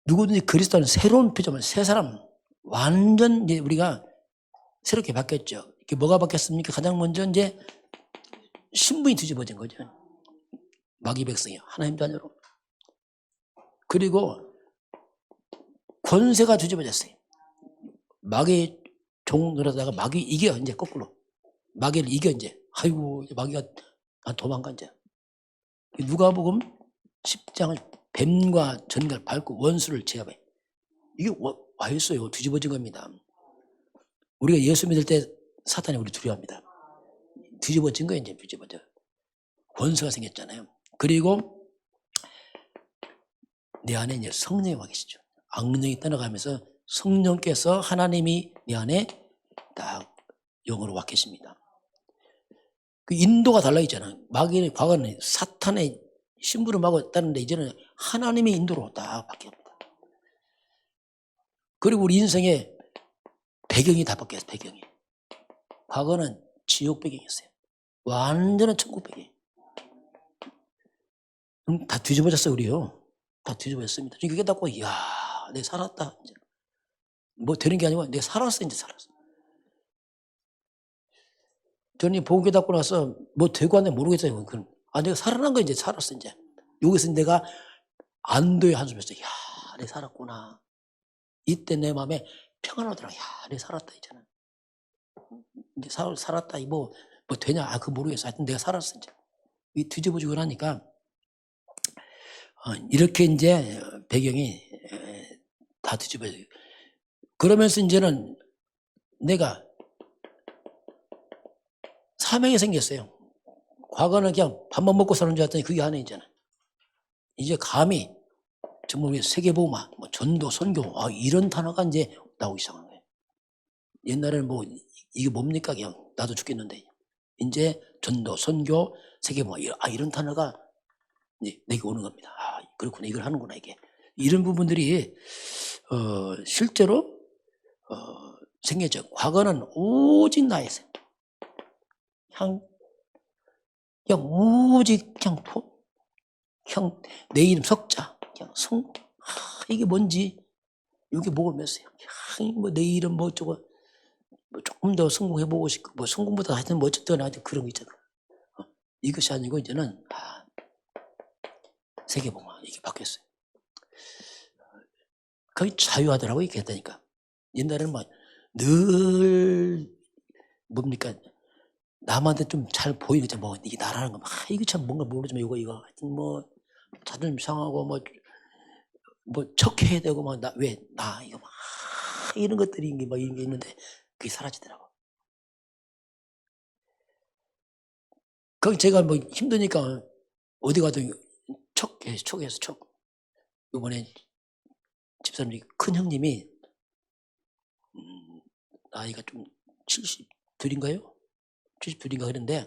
A: 누구든지 그리스도는 새로운 피조물, 새 사람. 완전 이제 우리가 새롭게 바뀌었죠. 이게 뭐가 바뀌었습니까? 가장 먼저 이제 신분이 뒤집어진 거죠. 마귀 백성이 하나님 자녀로. 그리고 권세가 뒤집어졌어요. 마귀 종 노릇하다가 마귀 이겨 이제 거꾸로. 마귀를 이겨 이제. 아이고 마귀가 도망가 이제. 누가복음 10장을 뱀과 전갈 밟고 원수를 제압해. 이게 와 있어요. 뒤집어진 겁니다. 우리가 예수 믿을 때 사탄이 우리 두려워합니다. 뒤집어진 거예요. 이제 뒤집어져. 권세가 생겼잖아요. 그리고 내 안에 이제 성령이 와 계시죠. 악령이 떠나가면서 성령께서 하나님이 내 안에 딱 영으로 와 계십니다. 그 인도가 달라있잖아요. 마귀의 과거는 사탄의 심부름하고 있다는데 이제는 하나님의 인도로 딱 바뀝니다. 그리고 우리 인생의 배경이 다 바뀌었어요. 배경이. 과거는 지옥 배경이었어요. 완전한 천국 배경. 다 뒤집어졌어요, 우리요. 다 뒤집어졌습니다. 그게 닫고, 이야, 내가 살았다. 이제. 뭐 되는 게 아니고, 내가 살았어, 이제 살았어. 저는 보게 닫고 나서 뭐 되고 안 되고 모르겠어요. 내가 살아난 거 이제 살았어, 이제. 여기서 내가 안도의 한숨 했어요. 이야, 내가 살았구나. 이때 내 마음에 평안하더라. 이야, 내가 살았다, 이제는. 이제 살았다, 뭐 되냐? 그거 모르겠어. 하여튼 내가 살았어, 이제. 이 뒤집어지고 나니까, 이렇게 이제 배경이 다 뒤집어져요. 그러면서 이제는 내가 사명이 생겼어요. 과거는 그냥 밥만 먹고 사는 줄 알았더니 그게 아니에요, 이제는. 이제 감히 정말 우리 세계복음화, 뭐 전도, 선교, 이런 단어가 이제 나오기 시작한 거예요. 옛날에는 뭐 이게 뭡니까? 그냥 나도 죽겠는데. 이제 전도, 선교, 세계복음화, 이런 단어가 내게 오는 겁니다. 그렇구나, 이걸 하는구나, 이게. 이런 부분들이 실제로 생겼죠. 과거는 오직 나였어요. 그냥 오직 그냥 내 이름 석자, 그냥 이게 뭔지, 이게 뭐가 맺어요. 뭐 내 이름 뭐 어쩌고, 뭐 조금 더 성공해보고 싶고, 뭐 성공보다 하여튼 뭐 어쨌든 하여튼 그런 거 있잖아. 이것이 아니고 이제는 세계복음화 이게 바뀌었어요. 거의 자유하더라고 이렇게 했다니까. 옛날에는 막 늘 뭡니까 남한테 좀 잘 보이는 거죠. 뭐 이게 나라는 거 막 이거 참 뭔가 모르지만 이거 하여튼 뭐 자존심 상하고 뭐 척해야 되고 막 나 이거 막 이런 것들이 막 이런 게 있는데 그게 사라지더라고. 거기 제가 뭐 힘드니까 어디 가도 척해서 척. 이번에 집사님 큰 형님이 나이가 좀 72인가요? 72인가 그랬는데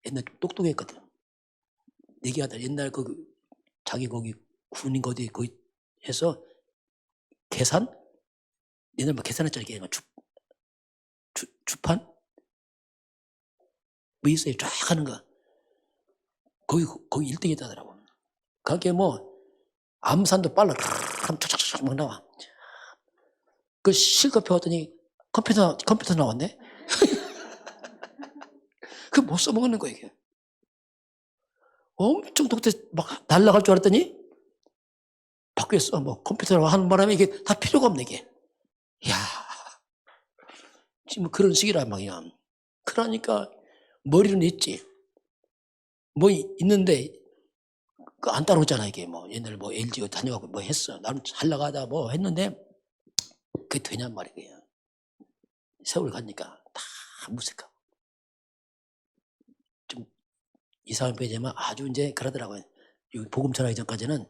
A: 옛날 좀 똑똑했거든. 얘기하다 옛날 자기 거기 군인 거기 해서 계산? 옛날 뭐 계산했잖아. 주판? 뭐 있어요. 쫙 하는 거. 거기 1등 했다더라고. 그게 뭐 암산도 빨라. 하면 쫙쫙쫙 막 나와. 그 실컷 배웠더니 컴퓨터 나왔네? 그 못 써먹는 거야, 이게. 엄청 독특해. 막 날아갈 줄 알았더니 바뀌었어. 뭐 컴퓨터로 하는 바람에 이게 다 필요가 없네, 이게. 이야. 지금 그런 식이란 말이야. 그러니까 머리는 있지. 뭐 있는데 안 따라오잖아, 이게. 뭐 옛날에 뭐 LG 다녀가고 뭐 했어. 나는 잘 나가다 뭐 했는데 그게 되냔 말이에요. 세월 가니까 다 무색하고. 좀 이상한 표현이지만 아주 이제 그러더라고요. 복음 전하기 전까지는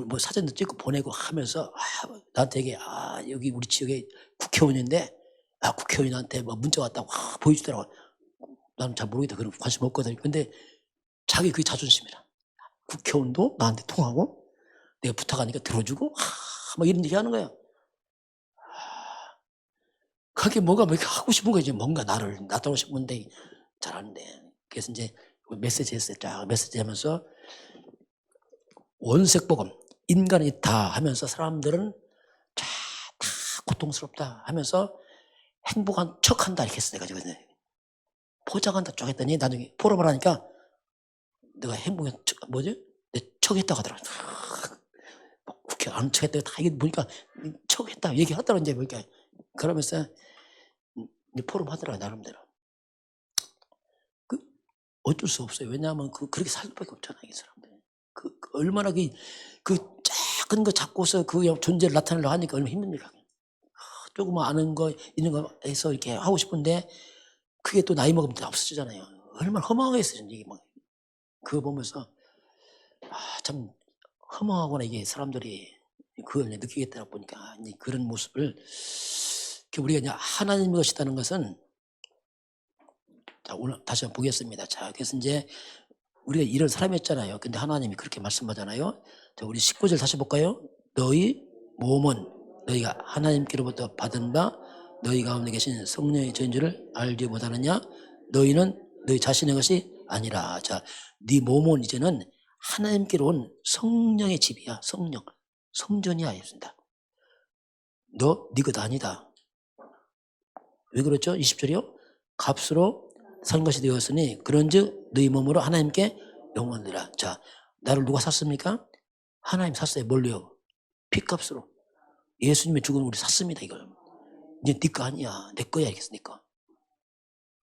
A: 뭐 사진도 찍고 보내고 하면서 나한테 이게 여기 우리 지역에 국회의원인데 국회의원한테 뭐 문자 왔다고 보여주더라고. 나는 잘 모르겠다. 그런 관심 없거든. 근데 자기 그게 자존심이라. 국회의원도 나한테 통하고 내가 부탁하니까 들어주고 막 이런 얘기 하는 거야. 그게 뭐가 뭐 이렇게 하고 싶은 거지. 뭔가 나를 나타나고 싶은데 잘하는데. 그래서 이제 메시지 했어요. 쫙 메시지 하면서 원색복음 인간이 있다 하면서 사람들은 다 고통스럽다 하면서 행복한 척한다 이렇게 했어. 내가 지금 포장한다 쭉 했더니 나중에 포럼을 하니까 내가 행복한 내 척했다고 하더라고. 국회 안 척했다 다 이게 보니까 척했다 얘기하더라고. 이제 보니까 그러면서 이제 포럼 하더라고. 나름대로. 어쩔 수 없어요. 왜냐하면 그렇게 살 수밖에 없잖아, 이 사람들. 얼마나 그 작은 거 잡고서 그 존재를 나타내려고 하니까 얼마나 힘듭니까? 조금 아는 거 있는 거에서 이렇게 하고 싶은데 그게 또 나이 먹으면 없어지잖아요. 얼마나 허망하겠어요, 이게 막. 그거 보면서 참 허망하구나 이게 사람들이 그걸 느끼겠다 보니까 이제 그런 모습을 우리가 이제 하나님의 것이라는 것은 자 오늘 다시 한번 보겠습니다. 자 그래서 이제 우리가 이런 사람이었잖아요. 근데 하나님이 그렇게 말씀하잖아요. 자 우리 19절 다시 볼까요? 너희 몸은 너희가 하나님께로부터 받은 바 너희 가운데 계신 성령의 전주를 알지 못하느냐? 너희는 너희 자신의 것이 아니라. 자, 네 몸은 이제는 하나님께로 온 성령의 집이야. 성령, 성전이야 했습니다. 너 네 것 아니다. 왜 그렇죠? 20절이요. 값으로 산 것이 되었으니 그런즉 너희 몸으로 하나님께 영광을 드리라. 자, 나를 누가 샀습니까? 하나님 샀어요. 뭘로요? 피값으로. 예수님의 죽음을 우리 샀습니다. 이걸. 이제 네 거 아니야. 내 거야 알겠습니까?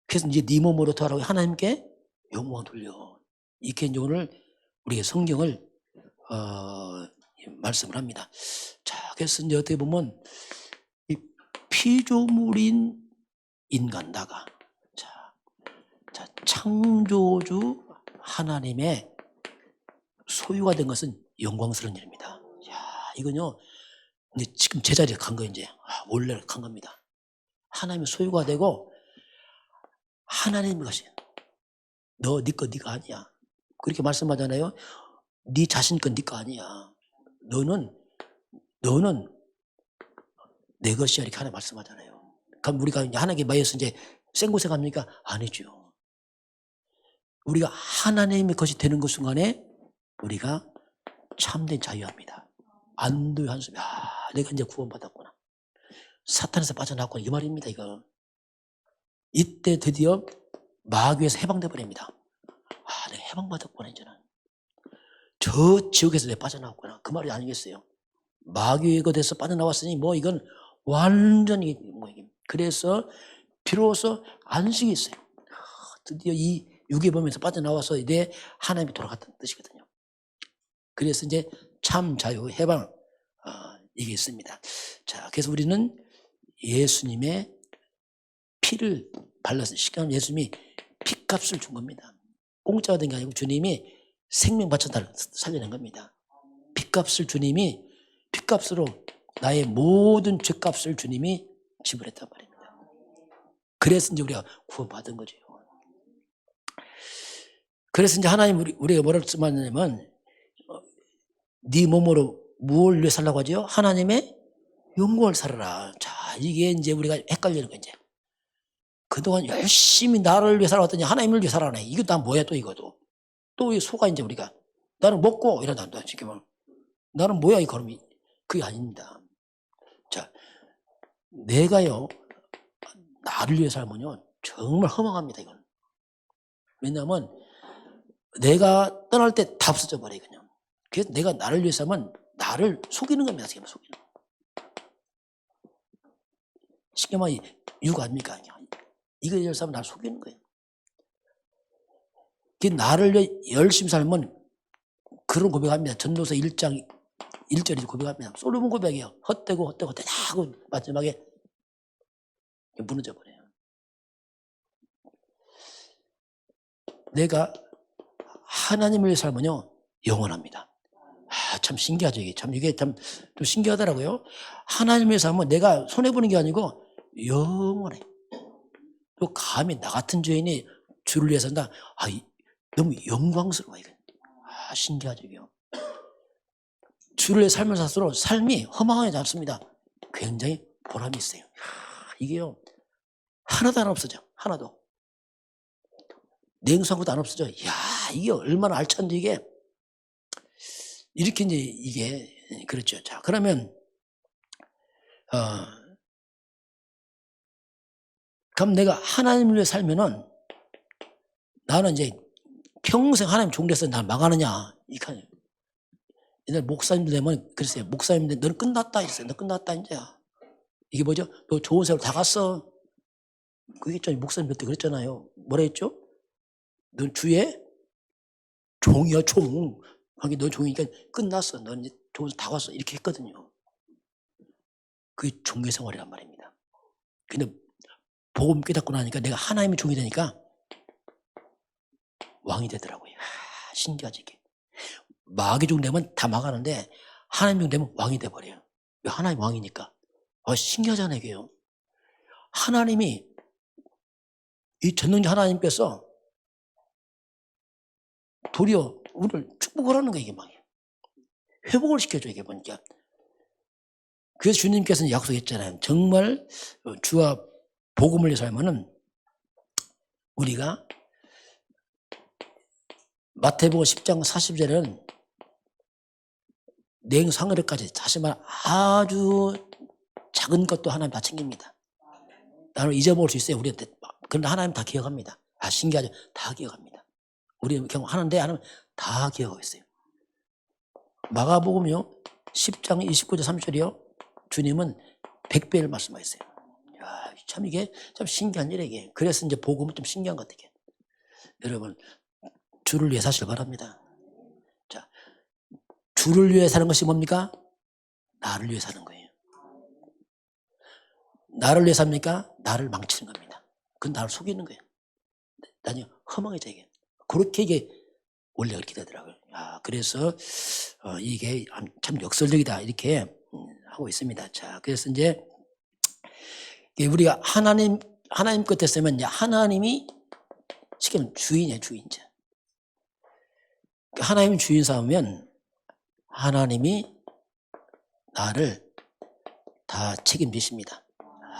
A: 그래서 이제 네 몸으로 더하라고 하나님께 영광을 돌려. 이렇게 이제 오늘 우리의 성경을 말씀을 합니다. 자, 그래서 이제 어떻게 보면 이 피조물인 인간 나가. 자, 창조주 하나님의 소유가 된 것은 영광스러운 일입니다. 야, 이건요. 이제 지금 제자리에 간 거예요. 이제 원래 간 겁니다. 하나님의 소유가 되고 하나님의 것이에요. 너 네 거 네가 아니야. 그렇게 말씀하잖아요. 네 자신 건 네 거 아니야. 너는 내 것이야 이렇게 하나 말씀하잖아요. 그럼 우리가 이제 하나님께 마여서 이제 생고생 합니까? 아니죠. 우리가 하나님의 것이 되는 그 순간에 우리가 참된 자유합니다. 안도의 한숨. 내가 이제 구원받았구나. 사탄에서 빠져나왔구나. 이 말입니다. 이거. 이때 드디어 마귀에서 해방돼 버립니다. 내가 해방받았구나 이제는. 저 지옥에서 내가 빠져나왔구나. 그 말이 아니겠어요. 마귀의 것에서 빠져나왔으니 뭐 이건 완전히 뭐 이게. 그래서 비로소 안식이 있어요. 드디어 이 유괴범에서 빠져나와서 내 하나님이 돌아갔다는 뜻이거든요. 그래서 이제 참 자유, 해방 이게 있습니다. 자, 그래서 우리는 예수님의 피를 발라서 시간 예수님이 피값을 준 겁니다. 공짜가 된 게 아니고 주님이 생명 바쳐 살려낸 겁니다. 피값을 주님이 피값으로 나의 모든 죄값을 주님이 지불했단 말입니다. 그래서 이제 우리가 구원받은 거죠. 그래서 이제 하나님 우리가 뭐라고 말하냐면 네 몸으로 무엇을 위해 살라고 하죠? 하나님의 영광을 살아라. 자, 이게 이제 우리가 헷갈리는 거 이제. 그동안 열심히 나를 위해 살아왔더니 하나님을 위해 살아네. 이거 다 뭐야 또 이거도. 또 이 속아 이제 우리가 나는 먹고 이러다 지금 나는 뭐야 이 걸음이 그게 아닙니다. 자, 내가요 나를 위해 살면요 정말 허망합니다 이건. 왜냐하면 내가 떠날 때 다 없어져 버려요 그냥. 그래서 내가 나를 위해 살면 나를 속이는 겁니다. 지금 속이는. 쉽게 말해 유가 아닙니까? 이거에 대해서 나를 속이는 거예요. 나를 위해 열심히 살면 그런 고백합니다. 전도서 1장 1절에서 고백합니다. 솔로몬 고백이에요. 헛되고 하고 마지막에 무너져 버려요. 내가 하나님을 위해 살면요 영원합니다. 참 신기하죠 이게. 이게 좀 신기하더라고요. 하나님을 위해 살면 내가 손해보는 게 아니고 영원해. 또 감히 나 같은 죄인이 주를 위해 산다. 너무 영광스러워 이거. 신기하죠 이게요. 주를 위해 살면서 살수록 삶이 허망하지 않습니다. 굉장히 보람이 있어요. 이게요 하나도 안 없어져. 하나도. 냉수한 것도 안 없어져. 이게 얼마나 알찬지 이게. 이렇게 이제 이게 그렇죠. 자, 그러면 그럼 내가 하나님을 위해 살면은 나는 이제 평생 하나님 종돼서 나 망하느냐 이렇게. 옛날 목사님들 되면 그랬어요. 목사님들 너는 끝났다 이랬어요. 너 끝났다 이제야. 이게 뭐죠? 너 좋은 세월 다 갔어. 그게 있잖아요. 목사님 그때 그랬잖아요. 뭐라 했죠? 넌 주의 종이야 종. 하긴 너 종이니까 끝났어. 넌 이제 좋은 세월 다 갔어. 이렇게 했거든요. 그게 종교 생활이란 말입니다. 근데 복음 깨닫고 나니까 내가 하나님의 종이 되니까 왕이 되더라고요. 신기하지 이게. 마귀 종 되면 다 망하는데 하나님 종 되면 왕이 돼버려요. 왜? 하나님 왕이니까. 신기하잖아요 이게요. 하나님이 이 전능자 하나님께서 도리어 우리를 축복을 하는 거예요 이게 막. 회복을 시켜줘 이게 보니까. 그래서 주님께서는 약속했잖아요. 정말 주와 복음을 위해서 하면은 우리가 마태복음 10장 40절에는 냉상으로까지 다시 말하면 아주 작은 것도 하나님 다 챙깁니다. 나는 잊어먹을 수 있어요. 우리한테. 그런데 하나님 다 기억합니다. 아, 신기하죠? 다 기억합니다. 우리는 경험하는데 하나님 다 기억하고 있어요. 마가복음요 10장 29절 30절이요. 주님은 100배를 말씀하셨어요. 야, 참 이게 참 신기한 일이에요. 이게. 그래서 이제 복음은 좀 신기한 것 같아요. 여러분, 주를 위해 사시길 바랍니다. 자, 주를 위해 사는 것이 뭡니까? 나를 위해 사는 거예요. 나를 위해 삽니까? 나를 망치는 겁니다. 그건 나를 속이는 거예요. 나중에 허망해져, 이게. 그렇게 이게 원래 그렇게 되더라고요. 야, 그래서 이게 참 역설적이다 이렇게 하고 있습니다. 자, 그래서 이제 우리가 하나님 끝에 쓰면 이제 하나님이 쉽게 말하면 주인이에요, 주인자. 하나님이 주인 삼으면 하나님이 나를 다 책임지십니다.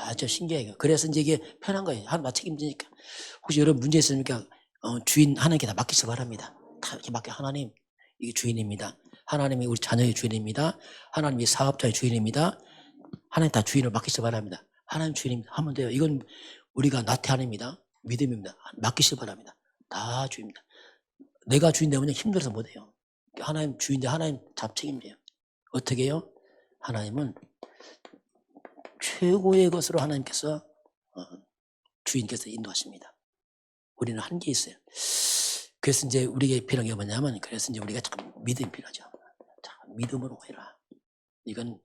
A: 아주 신기해요. 그래서 이제 이게 편한 거예요. 하나님 다 책임지니까. 혹시 여러분 문제 있습니까? 주인 하나님께 다 맡기시기 바랍니다. 다 이렇게 맡겨. 하나님, 이게 주인입니다. 하나님이 우리 자녀의 주인입니다. 하나님이 사업자의 주인입니다. 하나님 다 주인을 맡기시기 바랍니다. 하나님 주인입니다. 하면 돼요. 이건 우리가 나태함입니다. 믿음입니다. 맡기시기 바랍니다. 다 주인입니다. 내가 주인 되면 힘들어서 못해요. 하나님 주인인데 하나님 다 책임져요. 어떻게 해요? 하나님은 최고의 것으로 하나님께서 주인께서 인도하십니다. 우리는 한계 있어요. 그래서 이제 우리에게 필요한 게 뭐냐면, 그래서 이제 우리가 참 믿음이 필요하죠. 자, 믿음으로 해라. 이건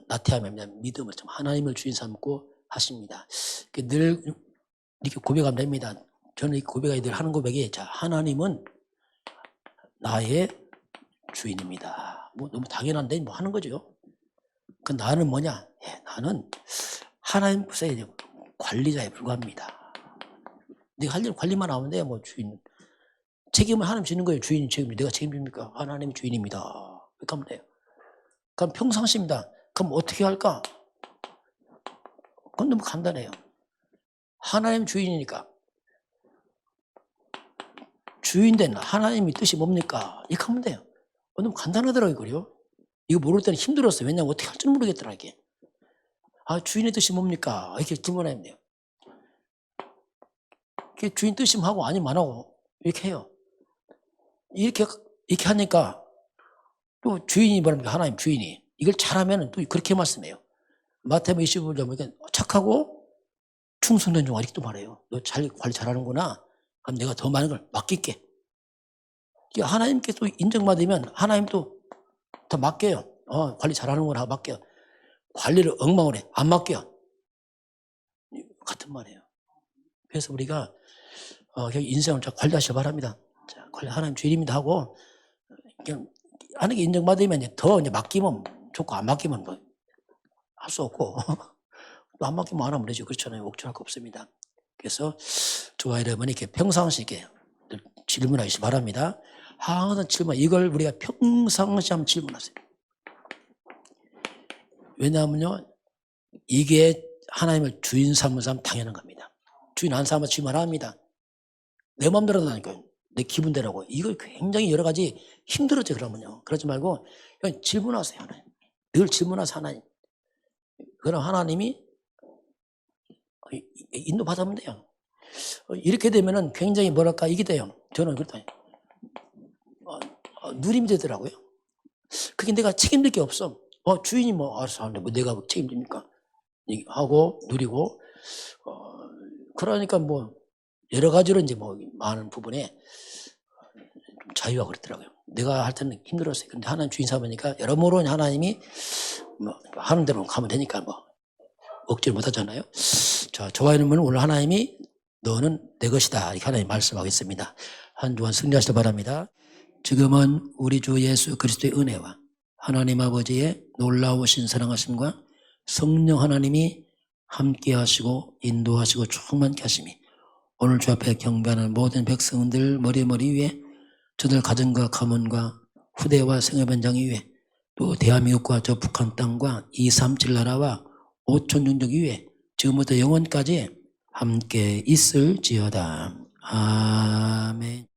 A: 나태함이 아니라 믿음을 좀 하나님을 주인 삼고 하십니다. 늘 이렇게 고백하면 됩니다. 저는 이 고백이 늘 하는 고백이, 자, 하나님은 나의 주인입니다. 뭐 너무 당연한데 뭐 하는 거죠. 그 나는 뭐냐? 예, 나는 하나님께서의 관리자에 불과합니다. 내가 할 일 관리만 하면 돼. 뭐 주인 책임을 하나님 지는 거예요. 주인 책임. 내가 책임집니까? 하나님이 주인입니다. 이렇게 하면 돼요. 그럼 평상시입니다. 그럼 어떻게 할까? 그건 너무 간단해요. 하나님 주인이니까 주인된 하나님의 뜻이 뭡니까? 이렇게 하면 돼요. 너무 간단하더라고요. 그래요. 이거 모를 때는 힘들었어요. 왜냐하면 어떻게 할 줄 모르겠더라 이게. 아, 주인의 뜻이 뭡니까? 이렇게 질문하면 돼요. 주인 뜻이면 하고 아니면 안 하고 이렇게 해요. 이렇게 하니까 또 주인이 뭐랍니까? 하나님 주인이 이걸 잘하면 또 그렇게 말씀해요. 마태복음 25절 보니까 착하고 충성된 종아 이렇게 또 말해요. 너 잘 관리 잘하는구나. 그럼 내가 더 많은 걸 맡길게. 하나님께 또 인정받으면 하나님 또 더 맡겨요. 관리 잘하는구나 맡겨. 관리를 엉망으로 해. 안 맡겨. 같은 말이에요. 그래서 우리가 인생을 잘 관리하시기 바랍니다. 자, 관리 하나님 주인입니다 하고 그냥 하는 게 인정받으면 더 이제 맡기면 좋고 안 맡기면 뭐 할 수 없고 또 안 맡기면 안 하면 되죠. 그렇잖아요. 옥죄할 거 없습니다. 그래서 저와 여러분이 이렇게 평상시에 질문하시기 바랍니다. 항상 질문, 이걸 우리가 평상시에 한번 질문하세요. 왜냐하면요, 이게 하나님을 주인 삼는 사람 당연한 겁니다. 주인 안 삼아 질문 안 합니다. 내 마음대로 하니까요. 내 기분대로고. 이거 굉장히 여러 가지 힘들었죠, 그러면요. 그러지 말고 그냥 질문하세요, 하나님. 늘 질문하세요, 하나님. 그럼 하나님이 인도받으면 돼요. 이렇게 되면은 굉장히 뭐랄까, 이게 돼요. 저는 그렇다. 누림이 되더라고요. 그게 내가 책임질 게 없어. 주인이 뭐 알아서 하는데 뭐 내가 책임집니까? 하고 누리고 그러니까 뭐 여러 가지로 이제 뭐 많은 부분에 좀 자유가 그렇더라고요. 내가 할 때는 힘들었어요. 근데 하나님 주인 삼으니까 여러모로 하나님이 뭐 하는 대로 가면 되니까 뭐 억지를 못 하잖아요. 자, 저와 여러분은 오늘 하나님이 너는 내 것이다 이렇게 하나님 말씀하겠습니다. 한 주간 승리하시길 바랍니다. 지금은 우리 주 예수 그리스도의 은혜와 하나님 아버지의 놀라우신 사랑하심과 성령 하나님이 함께 하시고 인도하시고 충만케 하심이 오늘 주 앞에 경배하는 모든 백성들 머리 위에 저들 가정과 가문과 후대와 생애변장 위에 또 대한민국과 저 북한 땅과 237 나라와 5천 종족 위에 지금부터 영원까지 함께 있을지어다. 아멘.